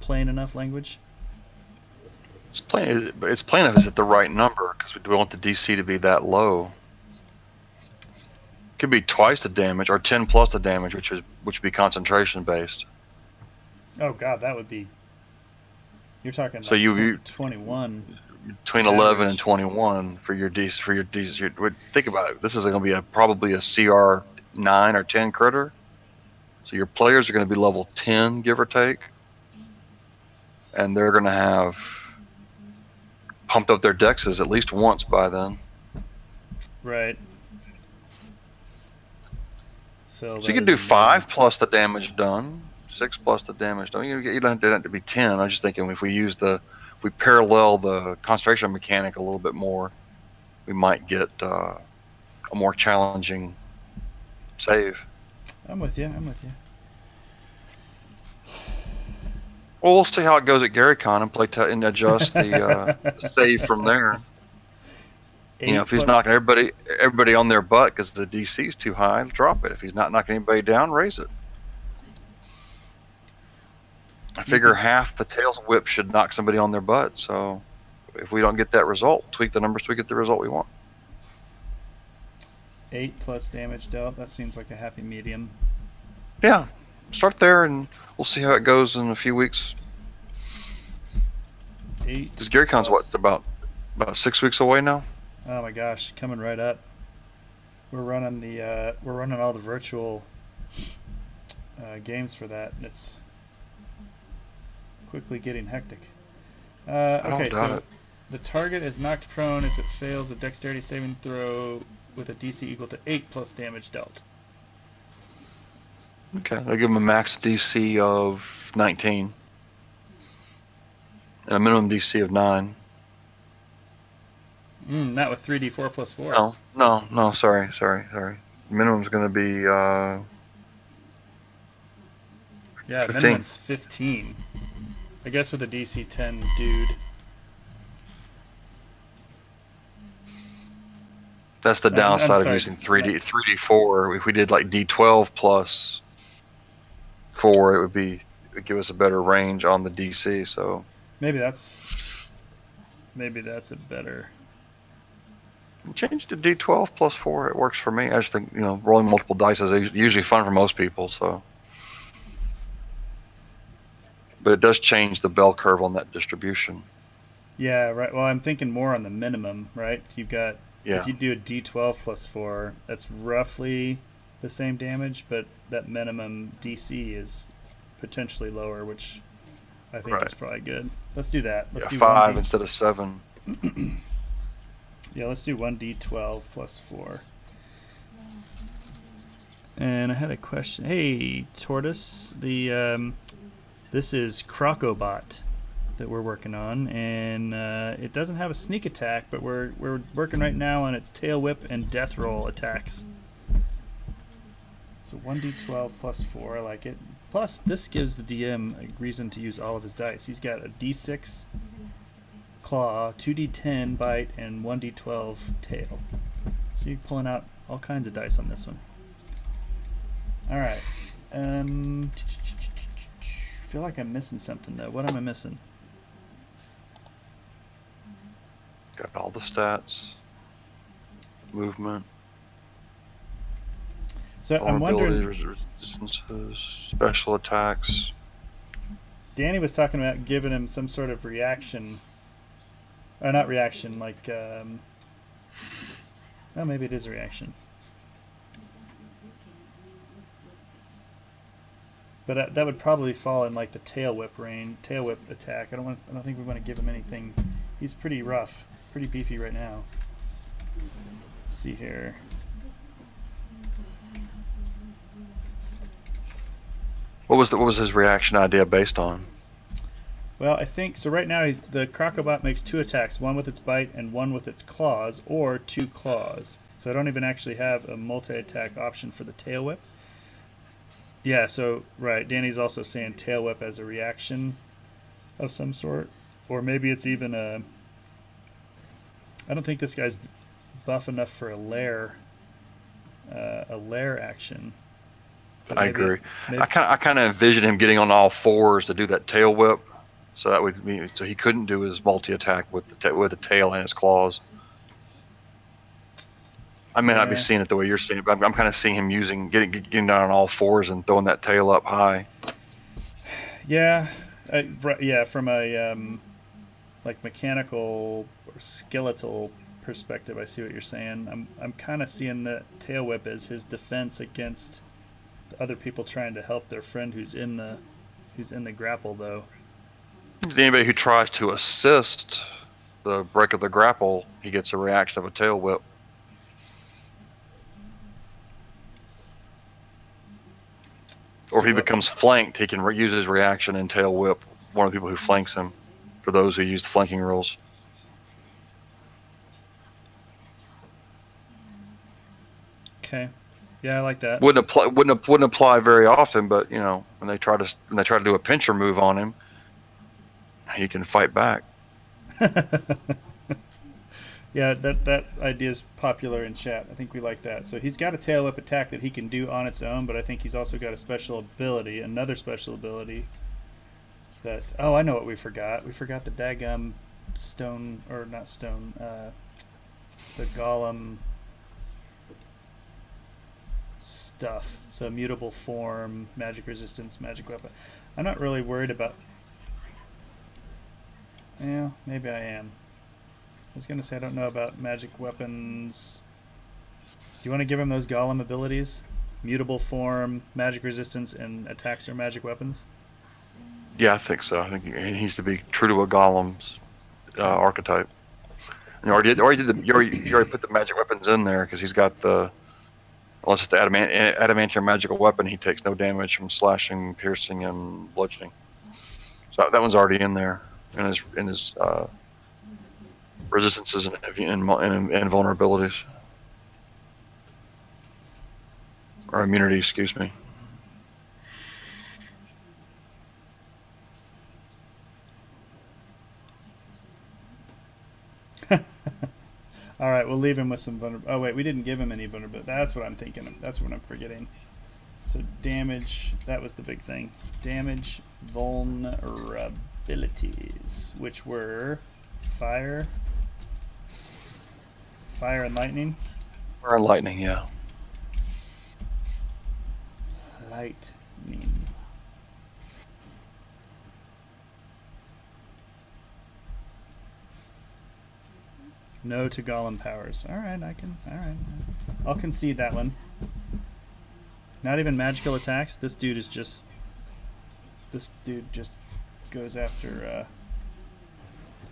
plain enough language? It's plain if it's at the right number because we want the DC to be that low. Could be twice the damage or 10 plus the damage, which would be concentration based. Oh god, that would be. You're talking. So like 21 between 11 and 21 for your DC. Think about it. This is going to be probably a CR 9 or 10 critter. So your players are going to be level 10, give or take, and they're going to have pumped up their dexes at least once by then. Right. So you can do 5 plus the damage done, 6 plus the damage done. You don't have to be 10. I'm just thinking if we parallel the concentration mechanic a little bit more, we might get a more challenging save. I'm with you. Well, we'll see how it goes at GaryCon and adjust the save from there. If he's knocking everybody on their butt because the DC is too high, drop it. If he's not knocking anybody down, raise it. I figure half the tail whip should knock somebody on their butt. So if we don't get that result, tweak the numbers to get the result we want. 8 plus damage dealt. That seems like a happy medium. Yeah, start there and we'll see how it goes in a few weeks. 8. Because GaryCon's about 6 weeks away now. Oh my gosh, coming right up. We're running all the virtual games for that, and it's quickly getting hectic. Okay, so the target is knocked prone if it fails a dexterity saving throw with a DC equal to 8 plus damage dealt. Okay, they give him a max DC of 19 and a minimum DC of 9. Not with 3d4 plus 4. No, sorry. Minimum's going to be yeah, 15. minimum's 15. I guess with a DC 10 dude. That's the downside of using 3d4. If we did like d12 plus 4, it would give us a better range on the DC. So maybe that's a better. Change to d12 plus 4. It works for me. I just think rolling multiple dice is usually fun for most people. So, but it does change the bell curve on that distribution. Yeah, right. Well, I'm thinking more on the minimum, right? You've got if you do a d12 plus 4, that's roughly the same damage, but that minimum DC is potentially lower, which I think is probably good. Let's do that. Let's do 5 instead of 7. Yeah, let's do 1d12 plus 4. And I had a question. Hey, Tortoise, this is Crocobot that we're working on, and it doesn't have a sneak attack, but we're working right now on its tail whip and death roll attacks. So 1d12 plus 4, I like it. Plus, this gives the DM a reason to use all of his dice. He's got a d6 claw, 2d10 bite, and 1d12 tail. So you're pulling out all kinds of dice on this one. Alright. Feel like I'm missing something, though. What am I missing? Got all the stats. Movement. So I'm wondering... Resistances, special attacks. Danny was talking about giving him some sort of reaction or not reaction, like oh, maybe it is a reaction. But that would probably fall in like the tail whip attack. I don't think we want to give him anything. He's pretty rough, pretty beefy right now. Let's see here. What was his reaction idea based on? Well, I think so. Right now, the Crocobot makes 2 attacks: one with its bite and one with its claws, or 2 claws. So I don't even actually have a multi-attack option for the tail whip. Yeah, so, right, Danny's also saying tail whip as a reaction of some sort. Or maybe it's even a... I don't think this guy's buff enough for a lair action. But I agree. I kind of envision him getting on all fours to do that tail whip, so that would mean so he couldn't do his multi-attack with the tail and his claws. I may not be seeing it the way you're seeing it, but I'm kind of seeing him getting down on all fours and throwing that tail up high. Yeah, from a like mechanical or skeletal perspective, I see what you're saying. I'm kind of seeing the tail whip as his defense against other people trying to help their friend who's in the grapple, though. Anybody who tries to assist the break of the grapple, he gets a reaction of a tail whip. Or if he becomes flanked, he can use his reaction and tail whip one of the people who flanks him, for those who use the flanking rules. Okay. Yeah, I like that. Wouldn't apply very often, but you know, when they try to do a pincher move on him, he can fight back. Yeah, that idea is popular in chat. I think we like that. So he's got a tail whip attack that he can do on its own, but I think he's also got a special ability, another special ability. That I know what we forgot. We forgot the daggum stone, or not stone, the golem stuff. So mutable form, magic resistance, magic weapon. I'm not really worried about. Yeah, maybe I am. I was gonna say I don't know about magic weapons. Do you want to give him those golem abilities? Mutable form, magic resistance, and attacks or magic weapons? Yeah, I think so. I think he needs to be true to a golem's archetype. And you already put the magic weapons in there because he's got the. Unless it's the adamantium magical weapon, he takes no damage from slashing, piercing, and bludgeoning. So that one's already in there in his resistances and vulnerabilities. Or immunity, excuse me. All right, we'll leave him with some vulnerability. Oh, wait, we didn't give him any vulnerability. That's what I'm thinking of. That's what I'm forgetting. So damage, that was the big thing. Damage vulnerabilities, which were fire and lightning? Fire and lightning, yeah. Lightning. No to golem powers. Alright, alright. I'll concede that one. Not even magical attacks. This dude just goes after,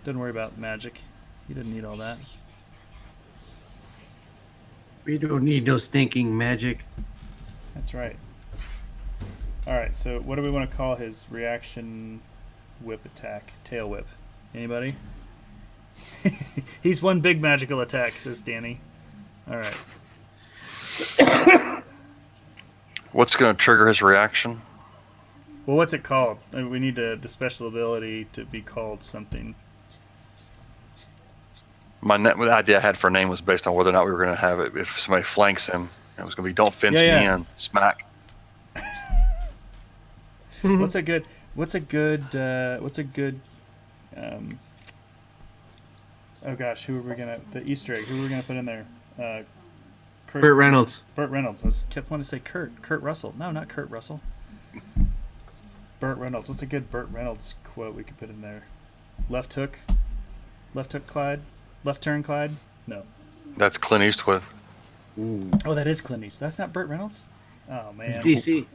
doesn't worry about magic. He doesn't need all that. We don't need no stinking magic. That's right. Alright, so what do we want to call his reaction whip attack? Tail whip. Anybody? He's one big magical attack, says Danny. Alright. What's going to trigger his reaction? Well, what's it called? We need the special ability to be called something. The idea I had for a name was based on whether or not we were going to have it. If somebody flanks him, it was going to be "Don't fence me in, smack." What's a good oh gosh, the Easter egg, who are we gonna put in there? Burt Reynolds. Burt Reynolds. Kept wanting to say Kurt Russell. No, not Kurt Russell. Burt Reynolds. What's a good Burt Reynolds quote we could put in there? Left hook. Left hook Clyde? Left turn Clyde? No. That's Clint Eastwood. Ooh. Oh, that is Clint Eastwood. That's not Burt Reynolds? Oh, It's man. DC.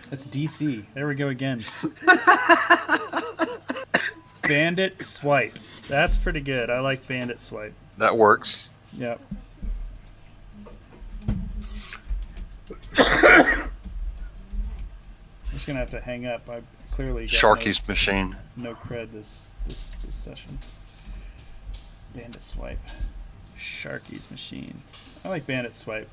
That's DC. There we go again. Bandit Swipe. That's pretty good. I like Bandit Swipe. That works. Yep. I'm just going to have to hang up. I clearly got Sharky's machine. no cred this session. Bandit Swipe. Sharky's machine. I like Bandit Swipe.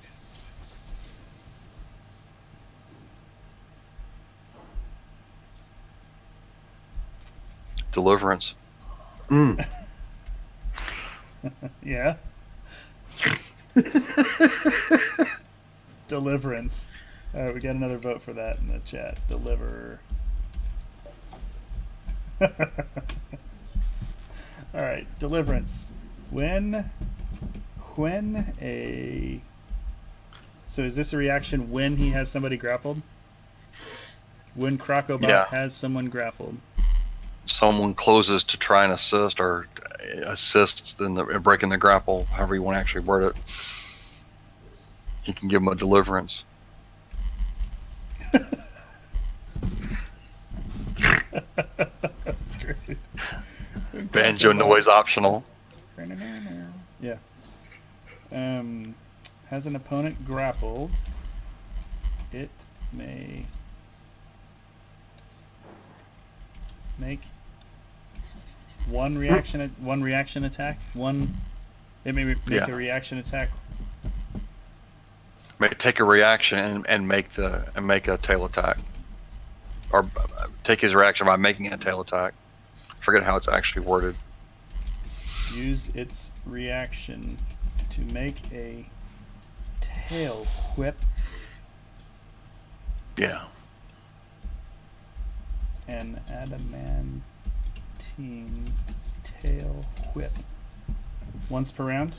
Deliverance. Mm. Yeah. Deliverance. All right, we got another vote for that in the chat. Deliver. All right, Deliverance. When a... So is this a reaction when he has somebody grappled? When Crocobot has someone grappled. Someone closes to try and assist or assists in breaking the grapple, however you want to actually word it. He can give him a deliverance. That's great. Banjo noise optional. Yeah. Has an opponent grappled, it may make one reaction attack. It may make a reaction attack. Take a reaction and make a tail attack, or take his reaction by making a tail attack. Forget how it's actually worded. Use its reaction to make a tail whip. Yeah. An adamantine tail whip. Once per round?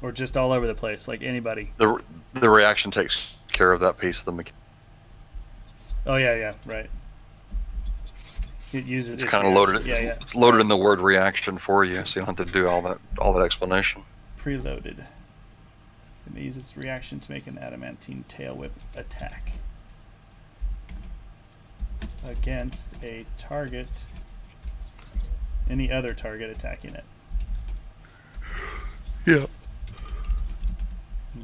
Or just all over the place, like anybody? The reaction takes care of that piece of the mechanic. Oh yeah, right. It uses It's kind of loaded. Yeah. It's loaded in the word reaction for you, so you don't have to do all that explanation. Preloaded. It may use its reaction to make an adamantine tail whip attack against a target, any other target attacking it. Yeah.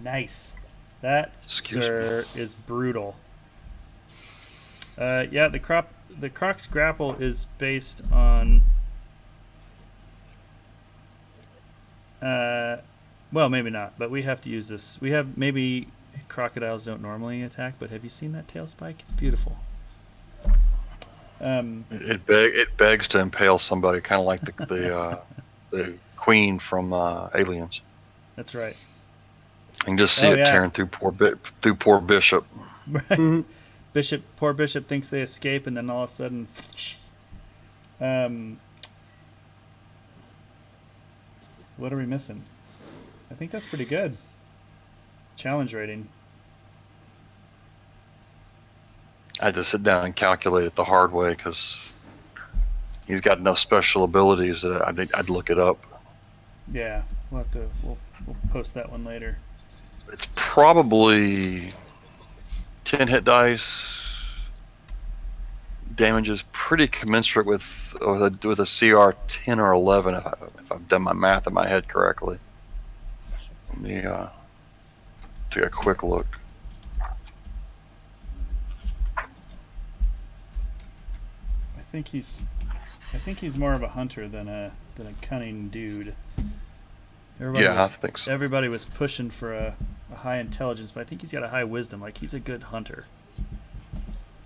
Nice. That, Excuse sir, is brutal. Yeah, the Croc's grapple is based on... well, maybe not, but we have to use this. Maybe crocodiles don't normally attack, but have you seen that tail spike? It's beautiful. It begs to impale somebody, kind of like the queen from Aliens. That's right. You can just see it tearing through poor Bishop. Right. Poor Bishop thinks they escape, and then all of a sudden, what are we missing? I think that's pretty good. Challenge rating. I had to sit down and calculate it the hard way because he's got enough special abilities that I'd look it up. Yeah, we'll post that one later. It's probably 10 hit dice. Damage is pretty commensurate with a CR 10 or 11 if I've done my math in my head correctly. Let me take a quick look. I think he's more of a hunter than a cunning dude. I think so. Everybody was pushing for a high intelligence, but I think he's got a high wisdom. Like, he's a good hunter.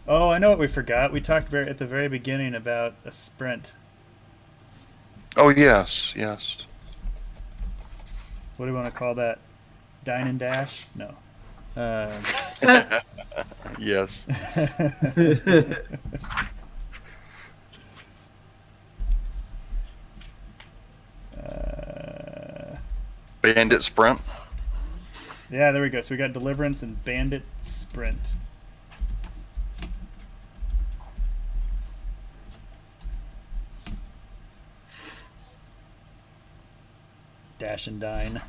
Oh, I know what we forgot. We talked at the very beginning about a sprint. Oh, yes. What do you want to call that? Dine and dash? No. Yes. Bandit sprint. Yeah, there we go. So we got deliverance and bandit sprint. Dash and dine.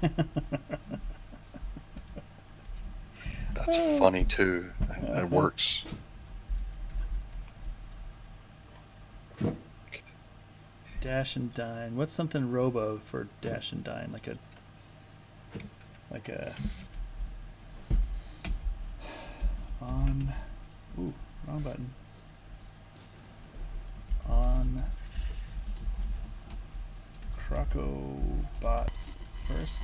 That's funny too. That works. Dash and dine. What's something robo for dash and dine? Like a on. Ooh, wrong button. On Crocobot's first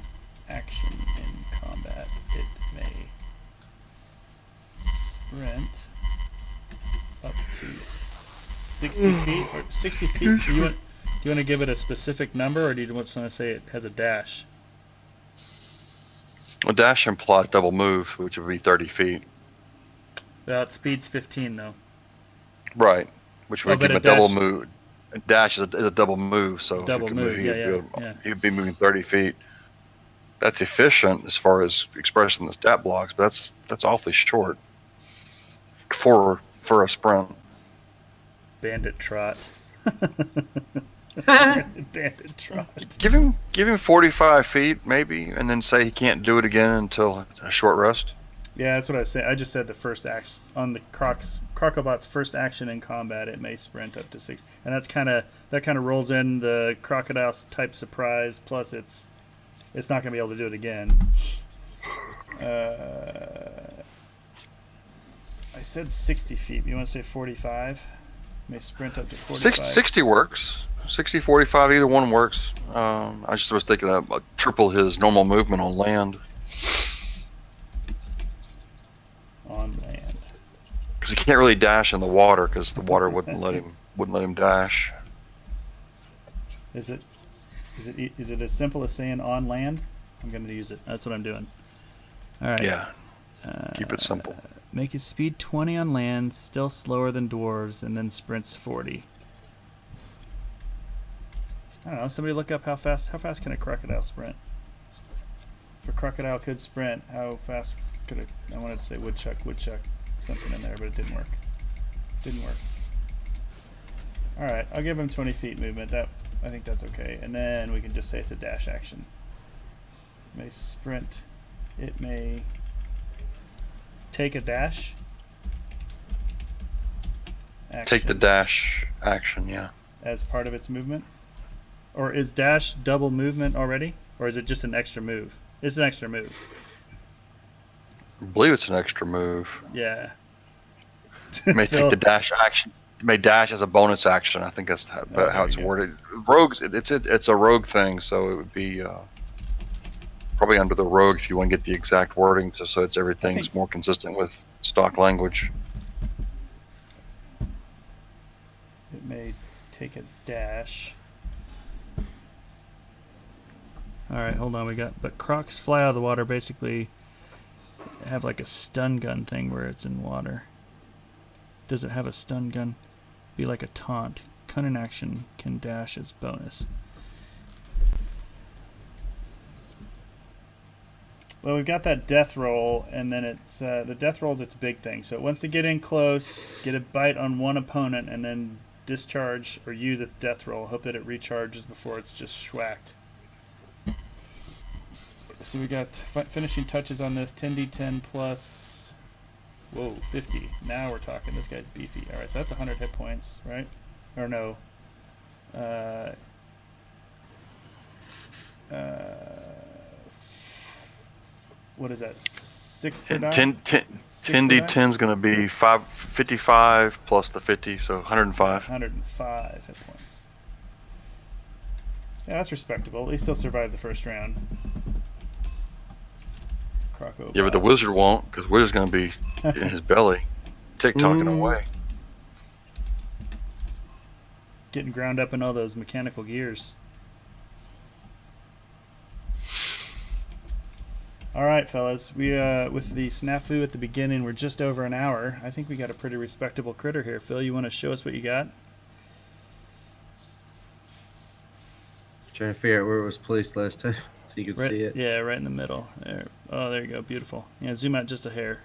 action in combat, it may sprint up to 60 feet or 60 feet. Do you want to give it a specific number, or do you want to say it has a dash? Well, dash implies double move, which would be 30 feet. Well, it speed's 15 though. Right, which would but give him a a double dash- move. A dash is a double move, so Double move, yeah. he'd be moving 30 feet. That's efficient as far as expressing the stat blocks, but that's awfully short for a sprint. Bandit trot. Bandit trot. Give him 45 feet maybe, and then say he can't do it again until a short rest. Yeah, that's what I was saying. I just said the first action on the Crocobot's first action in combat. It may sprint up to 6, and that kind of rolls in the crocodile type surprise. Plus, it's not going to be able to do it again. I said 60 feet. You want to say 45? May sprint up to 45. 60 works. 60, 45, either one works. I just was thinking of triple his normal movement on land. On land. Because he can't really dash in the water, because the water wouldn't let him dash. Is it as simple as saying on land? I'm going to use it. That's what I'm doing. All right. Yeah. Keep it simple. Make his speed 20 on land, still slower than dwarves, and then sprints 40. I don't know. Somebody look up how fast can a crocodile sprint? If a crocodile could sprint, how fast could it? I wanted to say woodchuck, something in there, but it didn't work. All right, I'll give him 20 feet movement. I think that's okay. And then we can just say it's a dash action. It may sprint. It may take a dash. Action Take the dash action, yeah. as part of its movement. Or is dash double movement already? Or is it just an extra move? It's an extra move. I believe it's an extra move. Yeah. It may take the dash action. It may dash as a bonus action. I think that's how it's worded. Rogues, it's a rogue thing, so it would be probably under the rogue if you want to get the exact wording, so it's everything's more consistent with stock language. It may take a dash. Alright, hold on, but crocs fly out of the water basically have like a stun gun thing where it's in water. Does it have a stun gun? Be like a taunt. Cunning action can dash as bonus. Well, we've got that death roll, and then it's the death roll is its big thing. So it wants to get in close, get a bite on one opponent, and then discharge or use its death roll. Hope that it recharges before it's just schwacked. So we got finishing touches on this. 10d10 plus, 50. Now we're talking. This guy's beefy. All right, so that's 100 hit points, right? Or no. What is that? 6 per die? 10d10 is going to be 55 plus the 50, so 105. 105 hit points. Yeah, that's respectable. At least he'll survive the first round. Crocobot. Yeah, but the wizard won't, because wizard's going to be in his belly, tick-tocking away. Getting ground up in all those mechanical gears. All right, fellas. We with the snafu at the beginning, we're just over an hour. I think we got a pretty respectable critter here. Phil, you want to show us what you got? Trying to figure out where it was placed last time so you could see it. Yeah, right in the middle. There. Oh, there you go. Beautiful. Yeah, zoom out just a hair.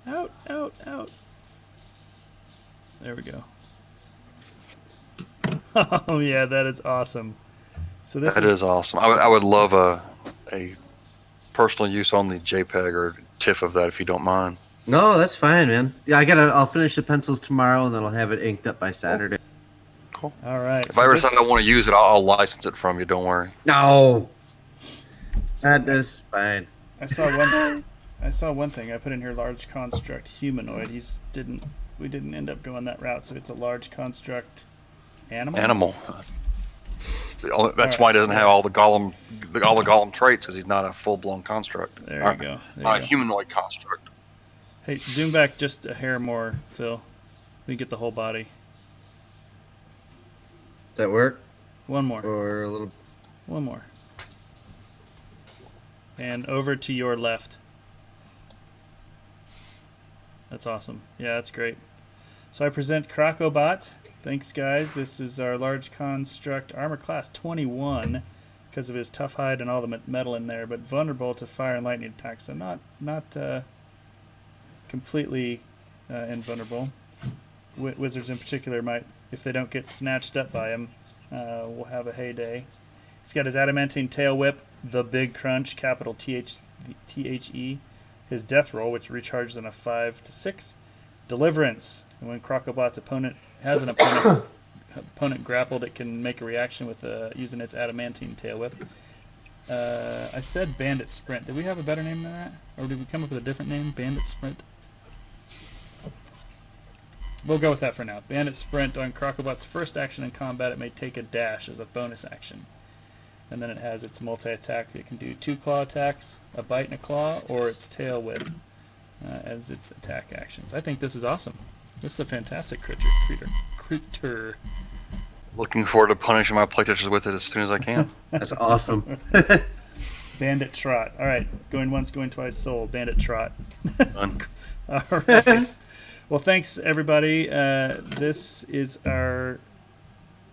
Out. There we go. Oh yeah, that is awesome. So this That is awesome. I would love a personal use only JPEG or TIFF of that if you don't mind. No, that's fine, man. Yeah, I'll finish the pencils tomorrow, and then I'll have it inked up by Saturday. Cool. all right. If So I ever this, decide I want to use it, I'll license it from you. Don't worry. No, that is fine. I saw one. I saw one thing. I put in here large construct humanoid. We didn't end up going that route. So it's a large construct animal. Animal. That's why he doesn't have all the Gollum traits, because he's not a full blown construct. There you go. There Not you a go. humanoid construct. Hey, zoom back just a hair more, Phil. We get the whole body. Does that work? One more. Or a little? One more. And over to your left. That's awesome. Yeah, that's great. So I present Crocobot. Thanks, guys. This is our large construct armor class 21 because of his tough hide and all the metal in there, but vulnerable to fire and lightning attacks. So not completely invulnerable. Wizards in particular might, if they don't get snatched up by him, will have a heyday. He's got his adamantine tail whip, the Big Crunch, capital THE. His death roll, which recharges on a 5 to 6. Deliverance. And when Crocobot's opponent has an opponent grappled, it can make a reaction with using its adamantine tail whip. I said Bandit Sprint. Did we have a better name than that? Or did we come up with a different name? Bandit Sprint? We'll go with that for now. Bandit Sprint. On Crocobot's first action in combat, it may take a dash as a bonus action. And then it has its multi-attack. It can do 2 claw attacks, a bite and a claw, or its tail whip as its attack actions. I think this is awesome. This is a fantastic critter. Looking forward to punishing my playtesters with it as soon as I can. That's awesome. Bandit Trot. All right, going once, going twice, sold. Bandit Trot. Done. All right. Well, thanks everybody. This is our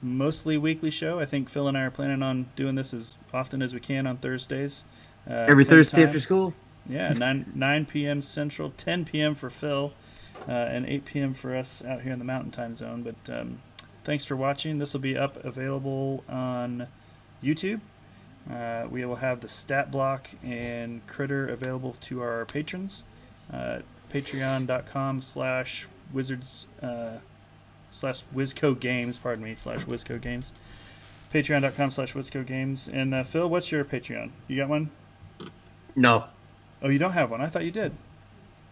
mostly weekly show. I think Phil and I are planning on doing this as often as we can on Thursdays. Every Same Thursday time. after school? Yeah, 9 p.m. Central, 10 p.m. for Phil, and 8 p.m. for us out here in the Mountain Time Zone. But thanks for watching. This will be available on YouTube. We will have the stat block and critter available to our patrons. Patreon.com/wizards /Wizco Games, /Wizco Games. Patreon.com/Wizco Games. And Phil, what's your Patreon? You got one? No. Oh, you don't have one? I thought you did.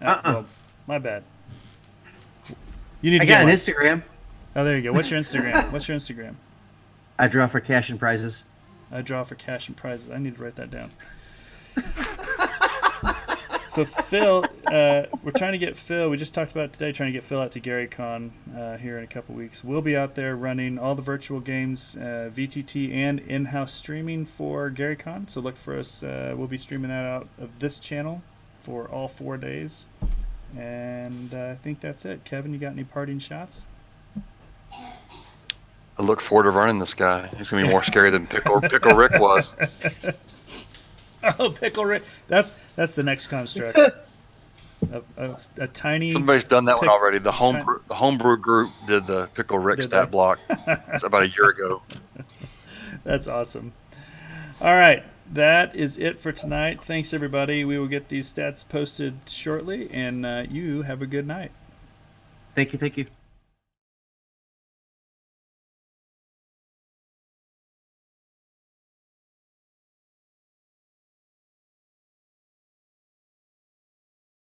Well, my bad. You need to I get got an one. Instagram. Oh, there you go. What's your Instagram? What's your Instagram? I draw for cash and prizes. I draw for cash and prizes. I need to write that down. So Phil, we're trying to get Phil. We just talked about it today, trying to get Phil out to GaryCon here in a couple weeks. We'll be out there running all the virtual games, VTT and in-house streaming for GaryCon. So look for us. We'll be streaming that out of this channel for all 4 days. And I think that's it. Kevin, you got any parting shots? I look forward to running this guy. He's gonna be more scary than Pickle Rick was. Oh, Pickle Rick. That's the next construct. A tiny. Somebody's done that one already. The homebrew group did the Pickle Rick stat block. It's about a year ago. That's awesome. All right. That is it for tonight. Thanks, everybody. We will get these stats posted shortly, and you have a good night. Thank you.